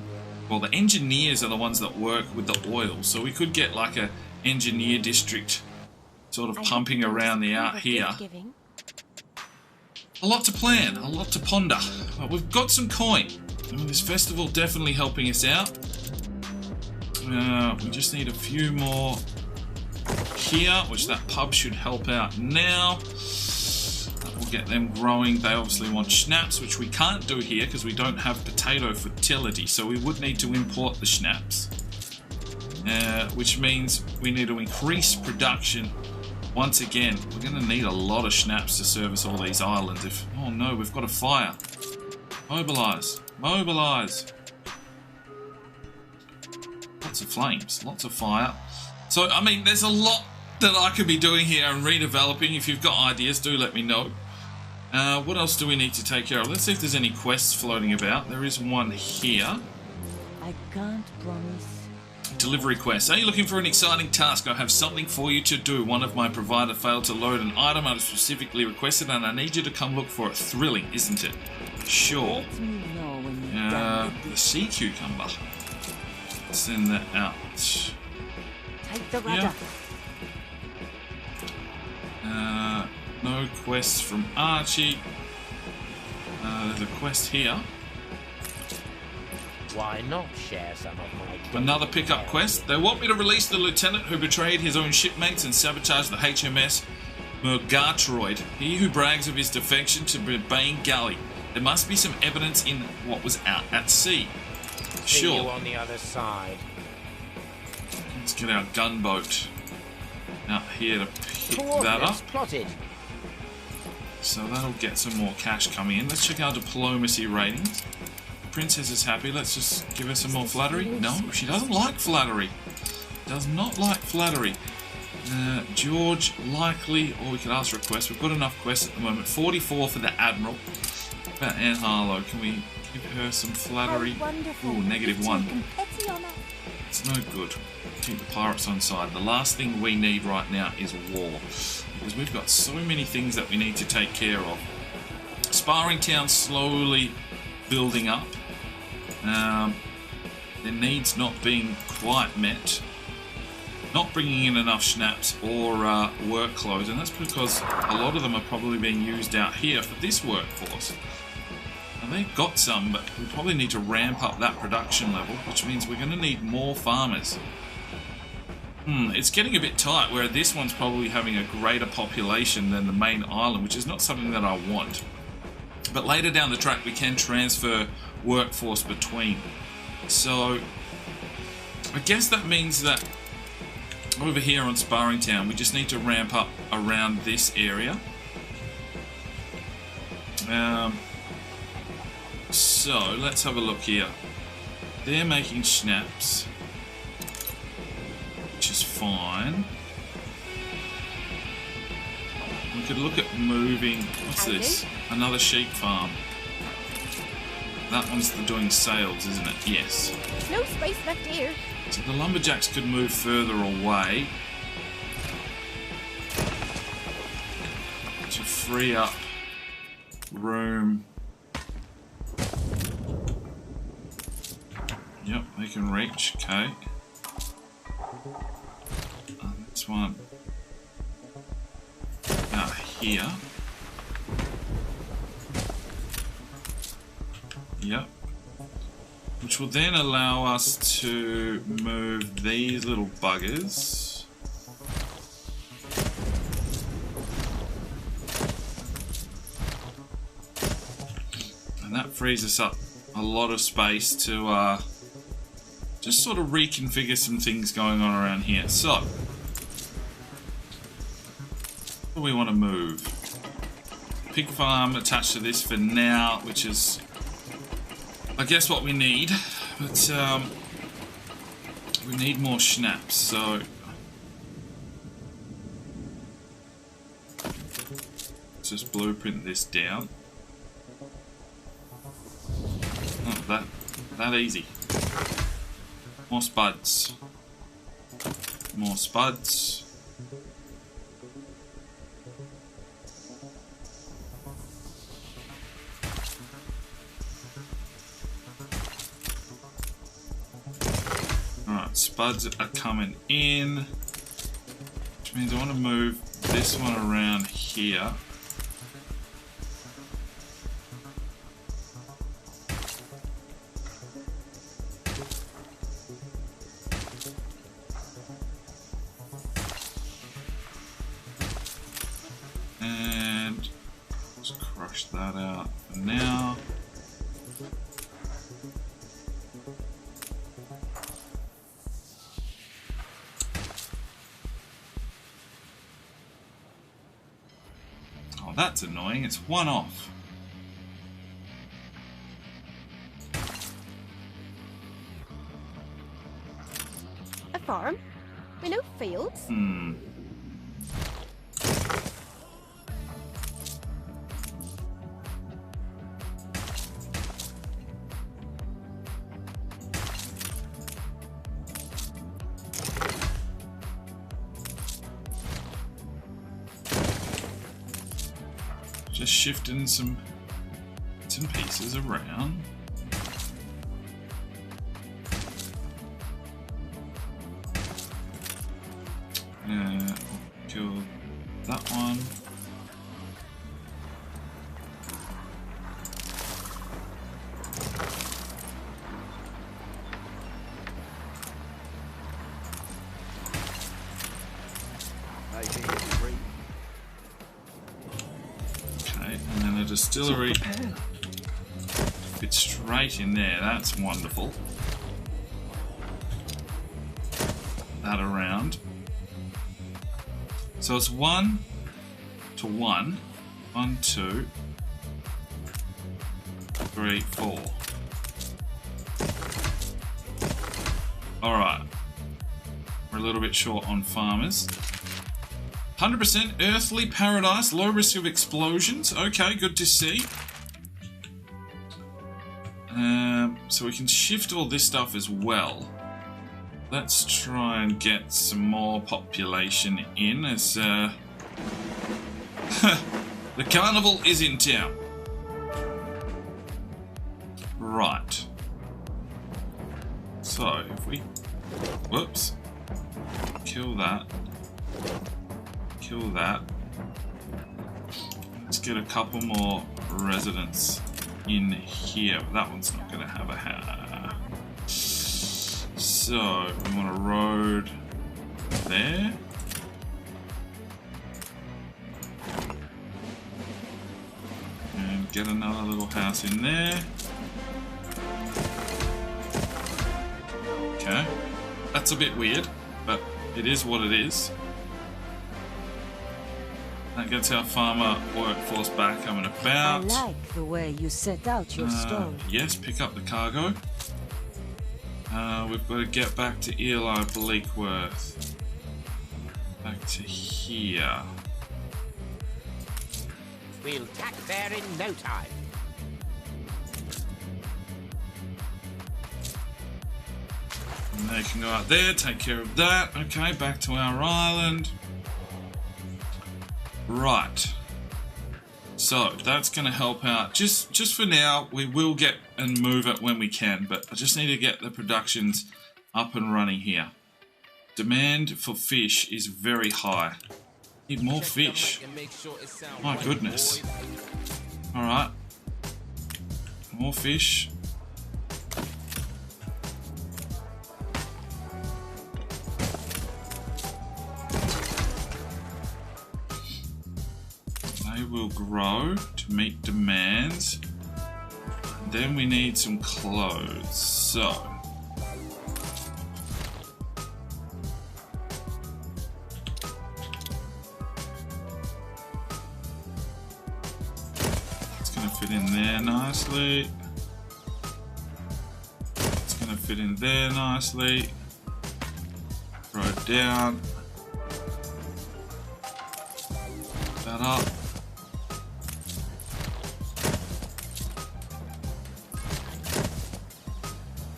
Well, the engineers are the ones that work with the oil. So we could get like a engineer district sort of pumping around the out here. A lot to plan, a lot to ponder. We've got some coin. I mean, this festival definitely helping us out. We just need a few more here, which that pub should help out now. That will get them growing. They obviously want schnapps, which we can't do here because we don't have potato fertility. So we would need to import the schnapps, which means we need to increase production. Once again, we're going to need a lot of schnapps to service all these islands. Oh no, we've got a fire. Mobilise. Mobilise. Lots of flames. Lots of fire. So, I mean, there's a lot that I could be doing here and redeveloping. If you've got ideas, do let me know. What else do we need to take care of? Let's see if there's any quests floating about. There is one here.
I can't promise.
Delivery quest. Are you looking for an exciting task? I have something for you to do. One of my provider failed to load an item I specifically requested, and I need you to come look for it. Thrilling, isn't it? Sure.
Let me know when you've done
The sea cucumber. Send that out.
Take the rudder.
Yeah. No quests from Archie. There's a quest here.
Why not share some of my...
Another pickup quest. They want me to release the lieutenant who betrayed his own shipmates and sabotaged the HMS Murgatroyd. He who brags of his defection to Bane Galley. There must be some evidence in what was out at sea.
See
Sure.
you on the other side.
Let's get our gunboat out here to pick that up.
Plotted.
So that'll get some more cash coming in. Let's check our diplomacy ratings. Princess is happy. Let's just give her some more flattery. No, she doesn't like flattery. Does not like flattery. George, likely, or we could ask for a quest. We've got enough quests at the moment. 44 for the Admiral. What about Anne Harlow? Can we give her some flattery? Ooh, -1. It's no good. Keep the pirates on side. The last thing we need right now is war, because we've got so many things that we need to take care of. Sparring Town slowly building up. Their needs not being quite met. Not bringing in enough schnapps or work clothes, and that's because a lot of them are probably being used out here for this workforce. Now, they've got some, but we probably need to ramp up that production level, which means we're going to need more farmers. It's getting a bit tight, where this one's probably having a greater population than the main island, which is not something that I want. But later down the track, we can transfer workforce between. So, I guess that means that over here on Sparring Town, we just need to ramp up around this area. So, let's have a look here. They're making schnapps, which is fine. We could look at moving... What's this? Another sheep farm. That one's doing sales, isn't it? Yes.
No space left here.
So the lumberjacks could move further away to free up room. Yep, they can reach. Okay. This one out here. Yep. Which will then allow us to move these little buggers. And that frees us up a lot of space to just sort of reconfigure some things going on around here. So, what do we want to move? Pig farm attached to this for now, which is, I guess, what we need, but we need more schnapps, so let's just blueprint this down. Oh, that easy. More spuds. More spuds. Alright, spuds are coming in, which means I want to move this one around here. And just crush that out for now. That's annoying, it's one off.
A farm? With no fields?
Just shifting some pieces around. We'll kill that one. And then a distillery fits straight in there. That's wonderful. That around. So it's 1 to 1. 1, 2, 3, 4. Alright. We're a little bit short on farmers. 100% earthly paradise, low risk of explosions. Okay, good to see. So we can shift all this stuff as well. Let's try and get some more population in as the carnival is in town. Right. So if we... Whoops. Kill that. Kill that. Let's get a couple more residents in here. That one's not going to have a house. So we want a road there. And get another little house in there. Okay. That's a bit weird, but it is what it is. That gets our farmer workforce back up and about.
I like the way you set out your stone.
Yes, pick up the cargo. We've got to get back to Eli Bleakworth. Back to here.
We'll tack there in no time.
And they can go out there, take care of that. Okay, back to our island. Right. So that's going to help out. Just for now, we will get and move it when we can, but I just need to get the productions up and running here. Demand for fish is very high. Need more fish. My goodness. Alright. More fish. They will grow to meet demands. And then we need some clothes. So it's going to fit in there nicely. It's going to fit in there nicely. Throw it down. That up.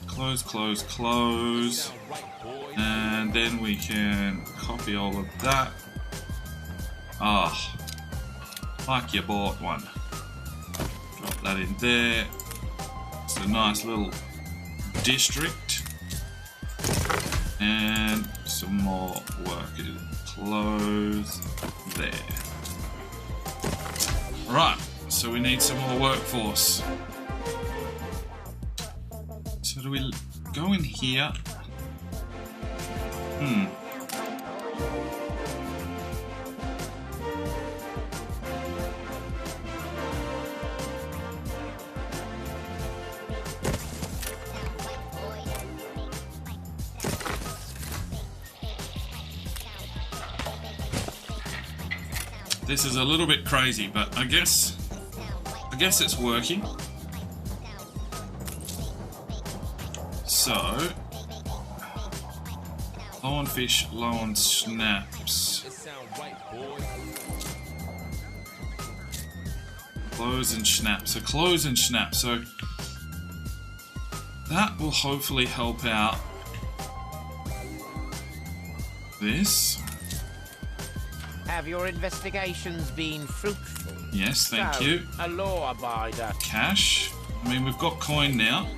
Close, close, close. And then we can copy all of that. Ah, like you bought one. Drop that in there. It's a nice little district. And some more work. close there. Right, so we need some more workforce. So do we go in here? This is a little bit crazy, but I guess it's working. So, low on fish, low on snaps. Close and snap. So close and snap. So that will hopefully help out this.
Have your investigations been fruitful?
Yes, thank you.
A law-abider.
Cash. I mean, we've got coin now.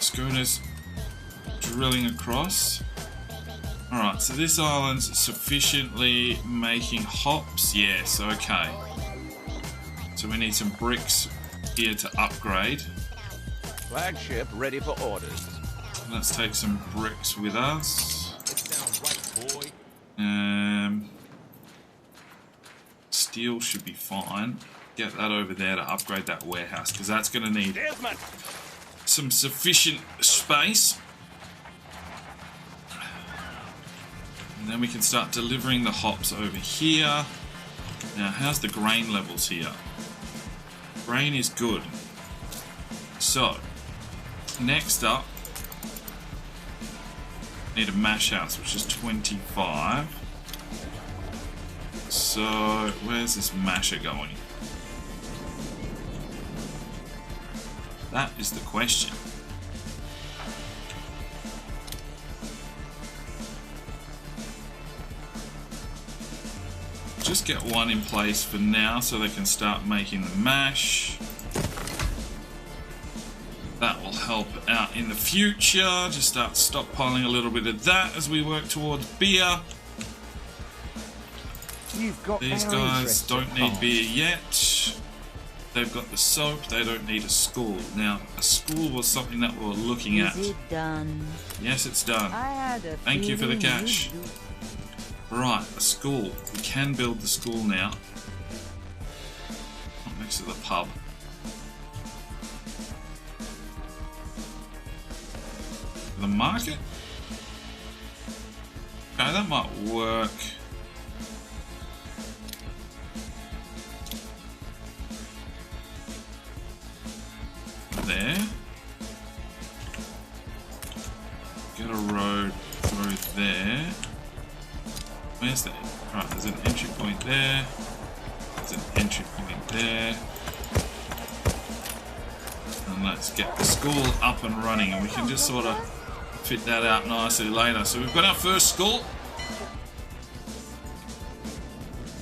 Schooner's drilling across. Alright, so this island's sufficiently making hops. Yes, okay. So we need some bricks here to upgrade.
Flagship ready for orders.
Let's take some bricks with us. Steel should be fine. Get that over there to upgrade that warehouse, because that's going to need some sufficient space. And then we can start delivering the hops over here. Now, how's the grain levels here? Grain is good. So, next up, need a mash house, which is 25. So, where's this masher going? That is the question. Just get one in place for now so they can start making the mash. That will help out in the future. Just start stockpiling a little bit of that as we work towards beer. These guys don't need beer yet. They've got the soap. They don't need a school. Now, a school was something that we were looking at.
Is it done?
Yes, it's done.
I had a
Thank you for the
feeling
cash.
you'd do-
Right, a school. We can build the school now. Not next to the pub. The market? Okay, that might work. There. Get a road through there. Where's that? Right, there's an entry point there. There's an entry point there. And let's get the school up and running, and we can just sort of fit that out nicely later. So we've got our first school.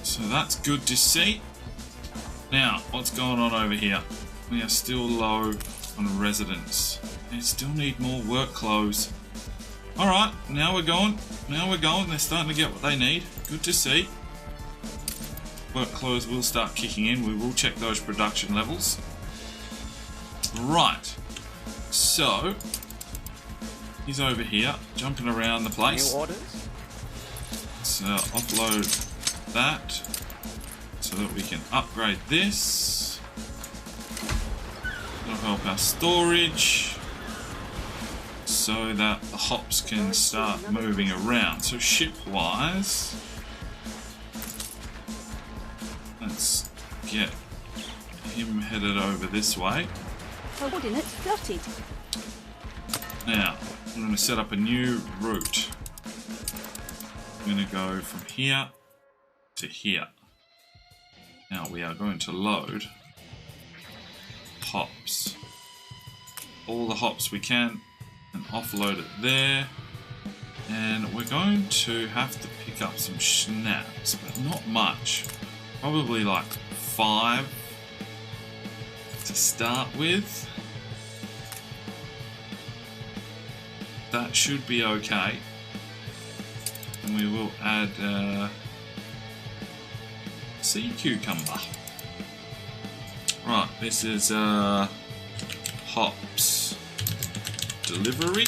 So that's good to see. Now, what's going on over here? We are still low on residents. They still need more work clothes. Alright, now we're going. Now we're going. They're starting to get what they need. Good to see. Work clothes will start kicking in. We will check those production levels. Right. So, he's over here, jumping around the place.
New orders?
Let's offload that so that we can upgrade this. That'll help our storage so that the hops can start moving around. So ship-wise, let's get him headed over this way.
Coordinates plotted.
Now, I'm going to set up a new route. I'm going to go from here to here. Now we are going to load hops. All the hops we can and offload it there. And we're going to have to pick up some snaps, but not much. Probably like 5 to start with. That should be okay. And we will add sea cucumber. Right, this is HOPS delivery.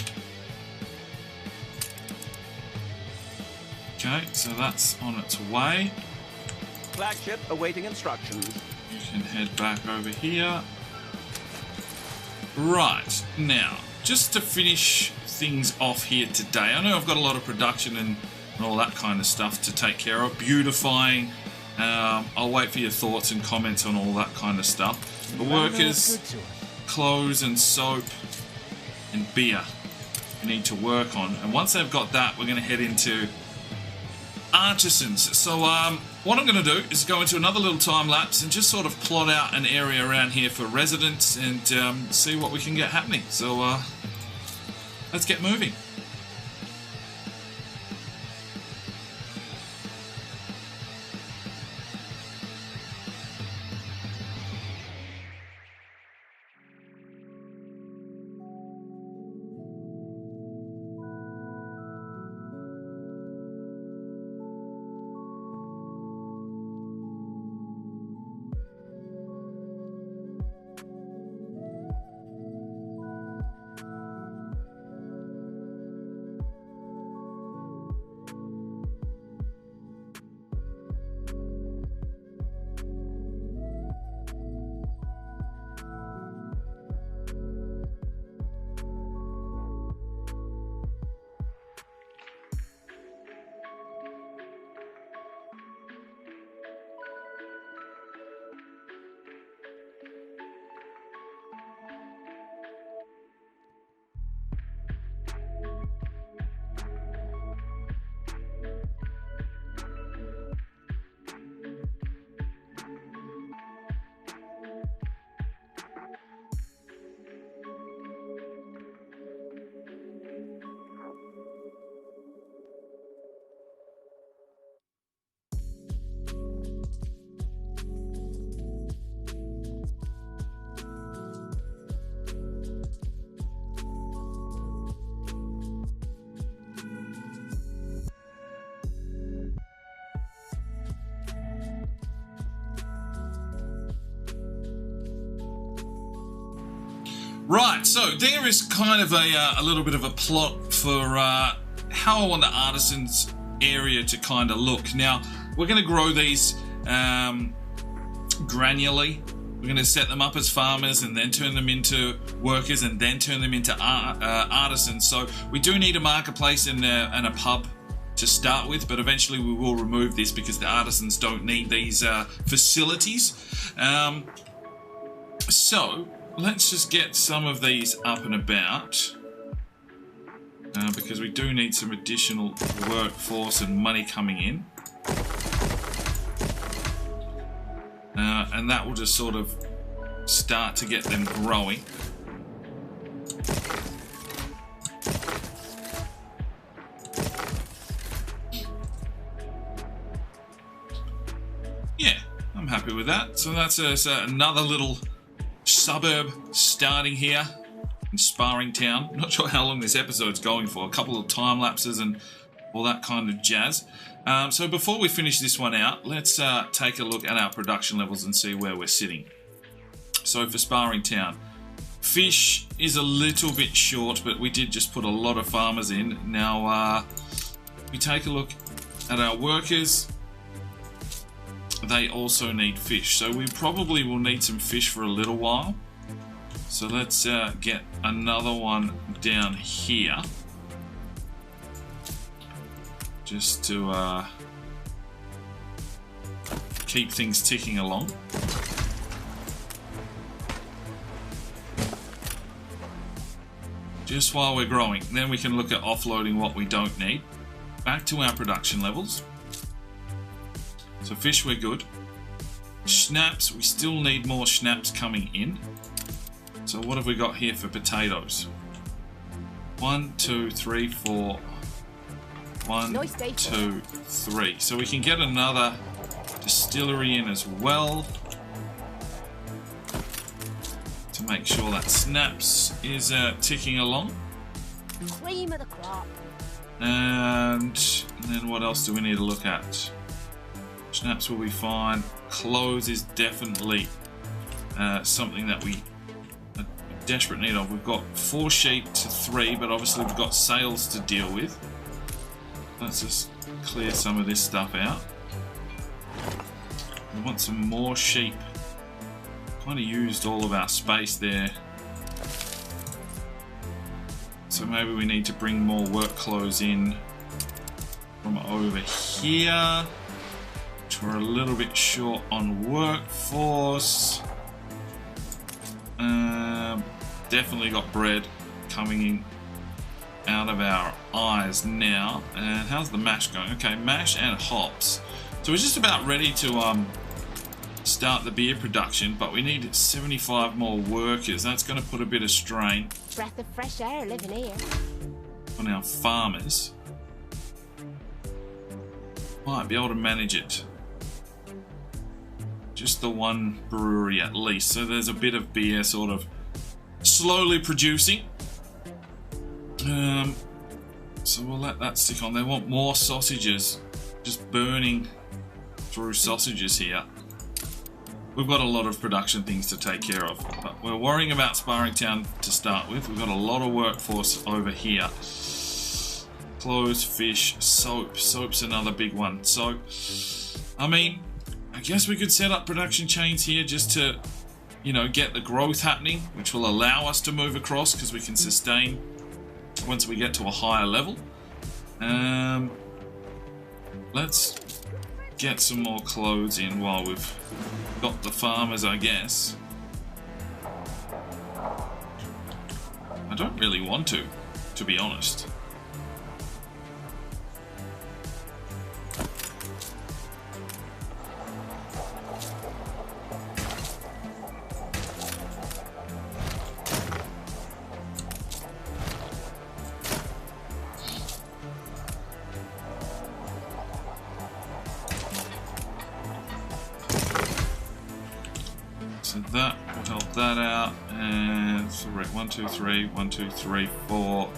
Okay, so that's on its way.
Flagship awaiting instructions.
You can head back over here. Right, now, just to finish things off here today, I know I've got a lot of production and all that kind of stuff to take care of. Beautifying. I'll wait for your thoughts and comments on all that kind of stuff. The workers, clothes and soap and beer we need to work on. And once they've got that, we're going to head into artisans. So what I'm going to do is go into another little time lapse and just sort of plot out an area around here for residents and see what we can get happening. So let's get moving. Right, so there is kind of a little bit of a plot for how I want the artisans area to kind of look. Now, we're going to grow these granularly. We're going to set them up as farmers and then turn them into workers and then turn them into artisans. So we do need a marketplace and a pub to start with, but eventually we will remove this because the artisans don't need these facilities. So let's just get some of these up and about because we do need some additional workforce and money coming in. And that will just sort of start to get them growing. Yeah, I'm happy with that. So that's another little suburb starting here in Sparring Town. Not sure how long this episode's going for. A couple of time lapses and all that kind of jazz. So before we finish this one out, let's take a look at our production levels and see where we're sitting. So for Sparring Town, fish is a little bit short, but we did just put a lot of farmers in. Now, we take a look at our workers. They also need fish, so we probably will need some fish for a little while. So let's get another one down here, just to keep things ticking along. Just while we're growing, then we can look at offloading what we don't need. Back to our production levels. So fish, we're good. Schnapps, we still need more schnapps coming in. So what have we got here for potatoes? 1, 2, 3, 4. 1, 2, 3. So we can get another distillery in as well to make sure that Snaps is ticking along.
Cream of the crop.
And And then what else do we need to look at? Schnapps will be fine. Clothes is definitely something that we are in desperate need of. We've got 4 sheep to 3, but obviously we've got sales to deal with. Let's just clear some of this stuff out. We want some more sheep. Kind of used all of our space there. So maybe we need to bring more work clothes in from over here. Which we're a little bit short on workforce. Definitely got bread coming in out of our eyes now. And how's the mash going? Okay, mash and hops. So we're just about ready to start the beer production, but we need 75 more workers. That's going to put a bit of strain
Breath of fresh air living here.
on our farmers. Might be able to manage it. Just the one brewery at least. So there's a bit of beer sort of slowly producing. So we'll let that stick on. They want more sausages. Just burning through sausages here. We've got a lot of production things to take care of. But we're worrying about Sparring Town to start with. We've got a lot of workforce over here. Clothes, fish, soap. Soap's another big one. So, I mean, I guess we could set up production chains here just to, you know, get the growth happening, which will allow us to move across because we can sustain once we get to a higher level. Let's get some more clothes in while we've got the farmers, I guess. I don't really want to be honest. So that will help that out, and so we're at 1, 2, 3, 1, 2, 3, 4.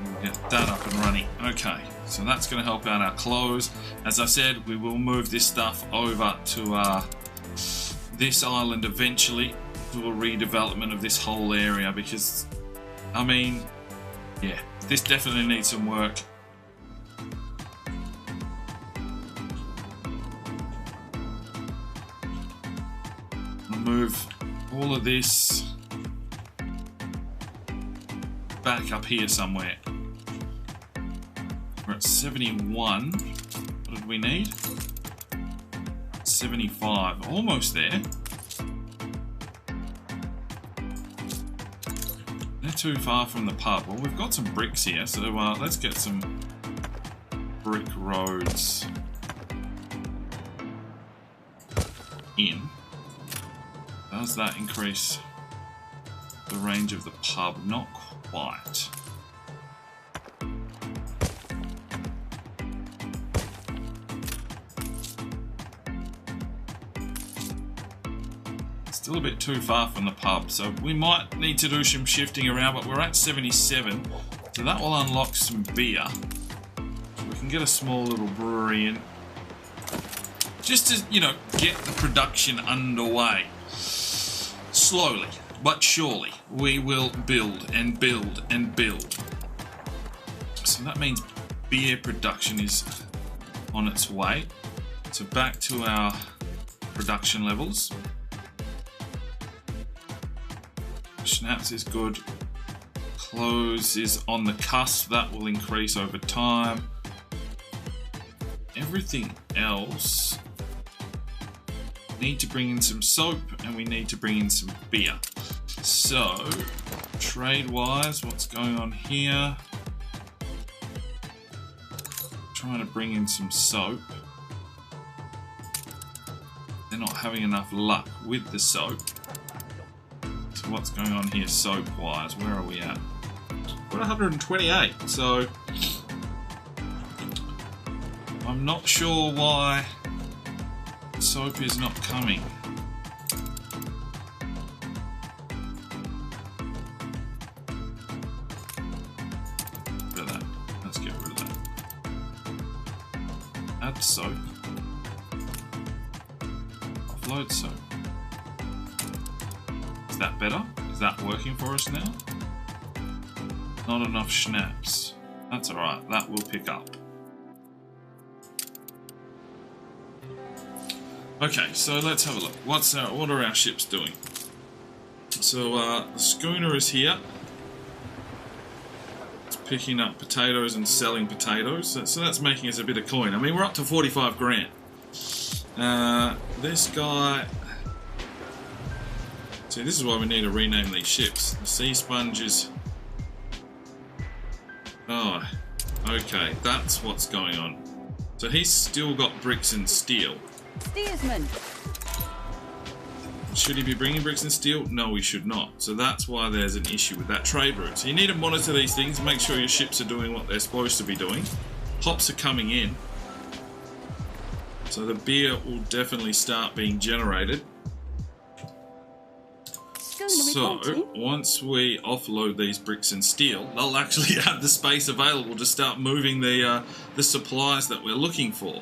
We'll get that up and running. Okay, so that's going to help out our clothes. As I said, we will move this stuff over to this island eventually, do a redevelopment of this whole area, because, I mean, yeah, this definitely needs some work. Move all of this back up here somewhere. We're at 71. What did we need? 75. Almost there. They're too far from the pub. Well, we've got some bricks here, so let's get some brick roads in. Does that increase the range of the pub? Not quite. Still a bit too far from the pub, so we might need to do some shifting around, but we're at 77, so that will unlock some beer. We can get a small little brewery in, just to, you know, get the production underway. Slowly, but surely, we will build and build and build. So that means beer production is on its way. So back to our production levels. Schnapps is good. Clothes is on the cusp. That will increase over time. Everything else... need to bring in some soap and we need to bring in some beer. So, trade-wise, what's going on here? Trying to bring in some soap. They're not having enough luck with the soap. So what's going on here soap-wise? Where are we at? We're at 128, so... I'm not sure why soap is not coming. Add soap. Offload soap. Is that better? Is that working for us now? Not enough schnapps. That's alright, that will pick up. Okay, so let's have a look. What are our ships doing? So the schooner is here. It's picking up potatoes and selling potatoes. So that's making us a bit of coin. I mean, we're up to 45 grand. This guy... See, this is why we need to rename these ships. The sea sponge is... Oh, okay, that's what's going on. So he's still got bricks and steel.
Steersman.
Should he be bringing bricks and steel? No, he should not. So that's why there's an issue with that trade route. So you need to monitor these things, make sure your ships are doing what they're supposed to be doing. Hops are coming in. So the beer will definitely start being generated. So, once we offload these bricks and steel, they'll actually have the space available to start moving the supplies that we're looking for.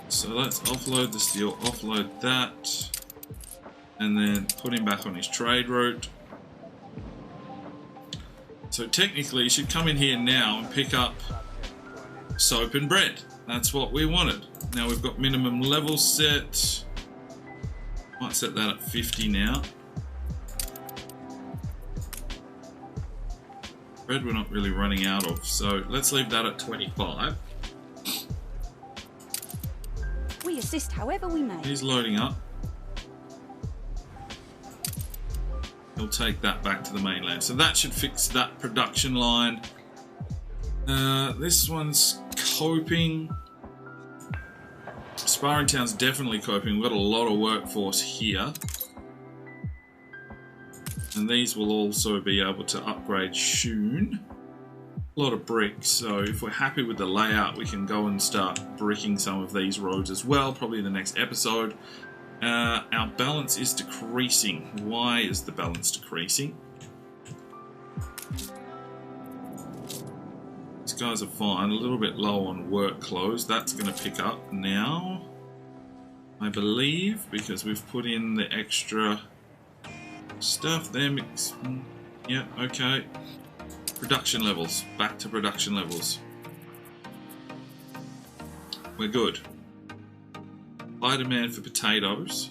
So let's offload the steel, offload that, and then put him back on his trade route. So technically you should come in here now and pick up soap and bread. That's what we wanted. Now we've got minimum level set. Might set that at 50 now. Bread we're not really running out of, so let's leave that at 25.
We assist however we may.
He's loading up. He'll take that back to the mainland. So that should fix that production line. This one's coping. Sparring Town's definitely coping. We've got a lot of workforce here. And these will also be able to upgrade soon. A lot of bricks, so if we're happy with the layout, we can go and start bricking some of these roads as well, probably in the next episode. Our balance is decreasing. Why is the balance decreasing? These guys are fine, a little bit low on work clothes. That's going to pick up now, I believe, because we've put in the extra stuff there. Yeah, okay. Production levels. Back to production levels. We're good. High demand for potatoes.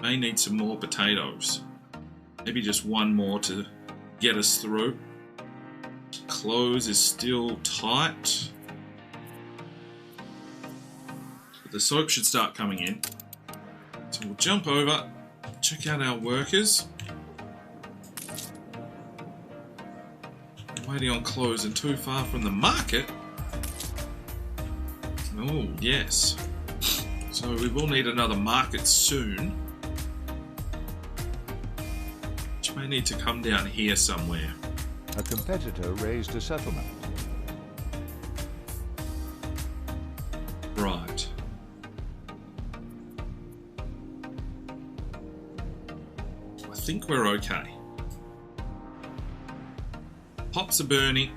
May need some more potatoes. Maybe just one more to get us through. Clothes is still tight. But the soap should start coming in. So we'll jump over, check out our workers. Waiting on clothes and too far from the market. Oh, yes. So we will need another market soon. Which may need to come down here somewhere.
A competitor raised a settlement.
Right. I think we're okay. Hops are burning.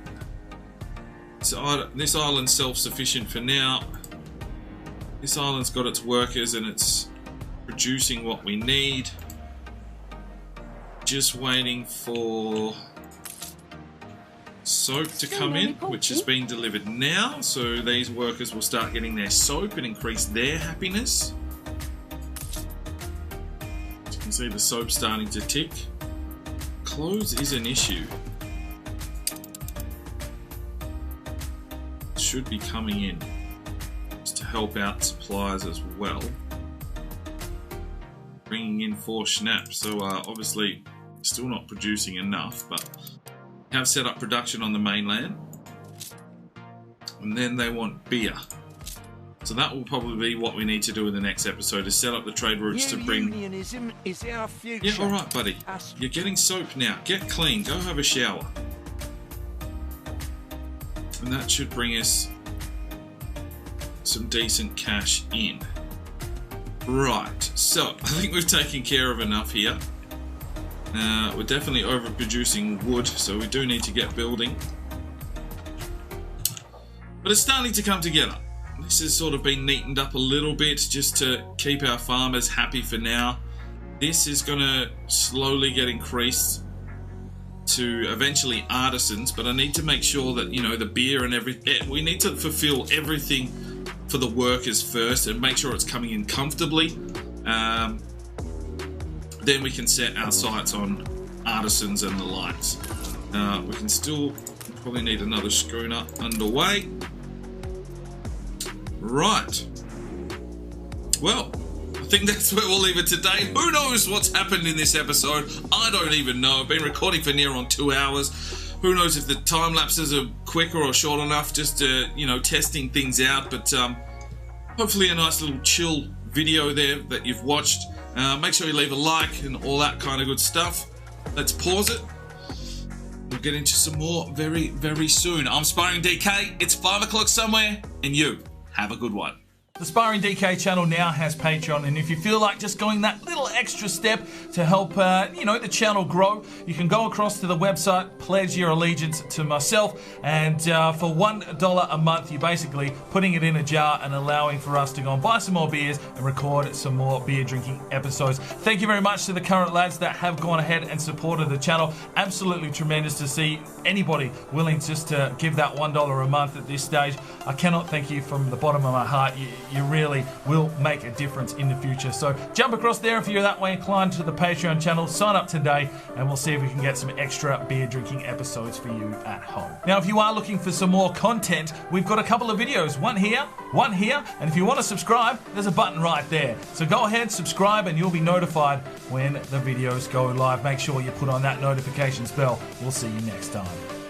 So this island's self-sufficient for now. This island's got its workers and it's producing what we need. Just waiting for soap to come in, which is being delivered now. So these workers will start getting their soap and increase their happiness. As you can see, the soap starting to tick. Clothes is an issue. Should be coming in just to help out suppliers as well. Bringing in 4 schnapps, so obviously still not producing enough, but have set up production on the mainland. And then they want beer. So that will probably be what we need to do in the next episode, is set up the trade routes to bring...
Unionism is our future.
Yeah, alright buddy. You're getting soap now. Get clean. Go have a shower. And that should bring us some decent cash in. Right, so I think we've taken care of enough here. We're definitely overproducing wood, so we do need to get building. But it's starting to come together. This has sort of been neatened up a little bit just to keep our farmers happy for now. This is going to slowly get increased to eventually artisans, but I need to make sure that, you know, the beer and everything, we need to fulfill everything for the workers first and make sure it's coming in comfortably. Then we can set our sights on artisans and the likes. We can still probably need another schooner underway. Right. Well, I think that's where we'll leave it today. Who knows what's happened in this episode? I don't even know. I've been recording for near on 2 hours. Who knows if the time lapses are quicker or short enough, just to, you know, testing things out. But hopefully a nice little chill video there that you've watched. Make sure you leave a like and all that kind of good stuff. Let's pause it. We'll get into some more very, very soon. I'm Sparring DK. It's 5 o'clock somewhere, and you have a good one. The Sparring DK channel now has Patreon, and if you feel like just going that little extra step to help, you know, the channel grow, you can go across to the website, pledge your allegiance to myself, and for $1 a month, you're basically putting it in a jar and allowing for us to go and buy some more beers and record some more beer drinking episodes. Thank you very much to the current lads that have gone ahead and supported the channel. Absolutely tremendous to see anybody willing just to give that $1 a month at this stage. I cannot thank you from the bottom of my heart. You really will make a difference in the future. So jump across there if you're that way inclined to the Patreon channel, sign up today, and we'll see if we can get some extra beer drinking episodes for you at home. Now, if you are looking for some more content, we've got a couple of videos, one here, and if you want to subscribe, there's a button right there. So go ahead, subscribe, and you'll be notified when the videos go live. Make sure you put on that notifications bell. We'll see you next time.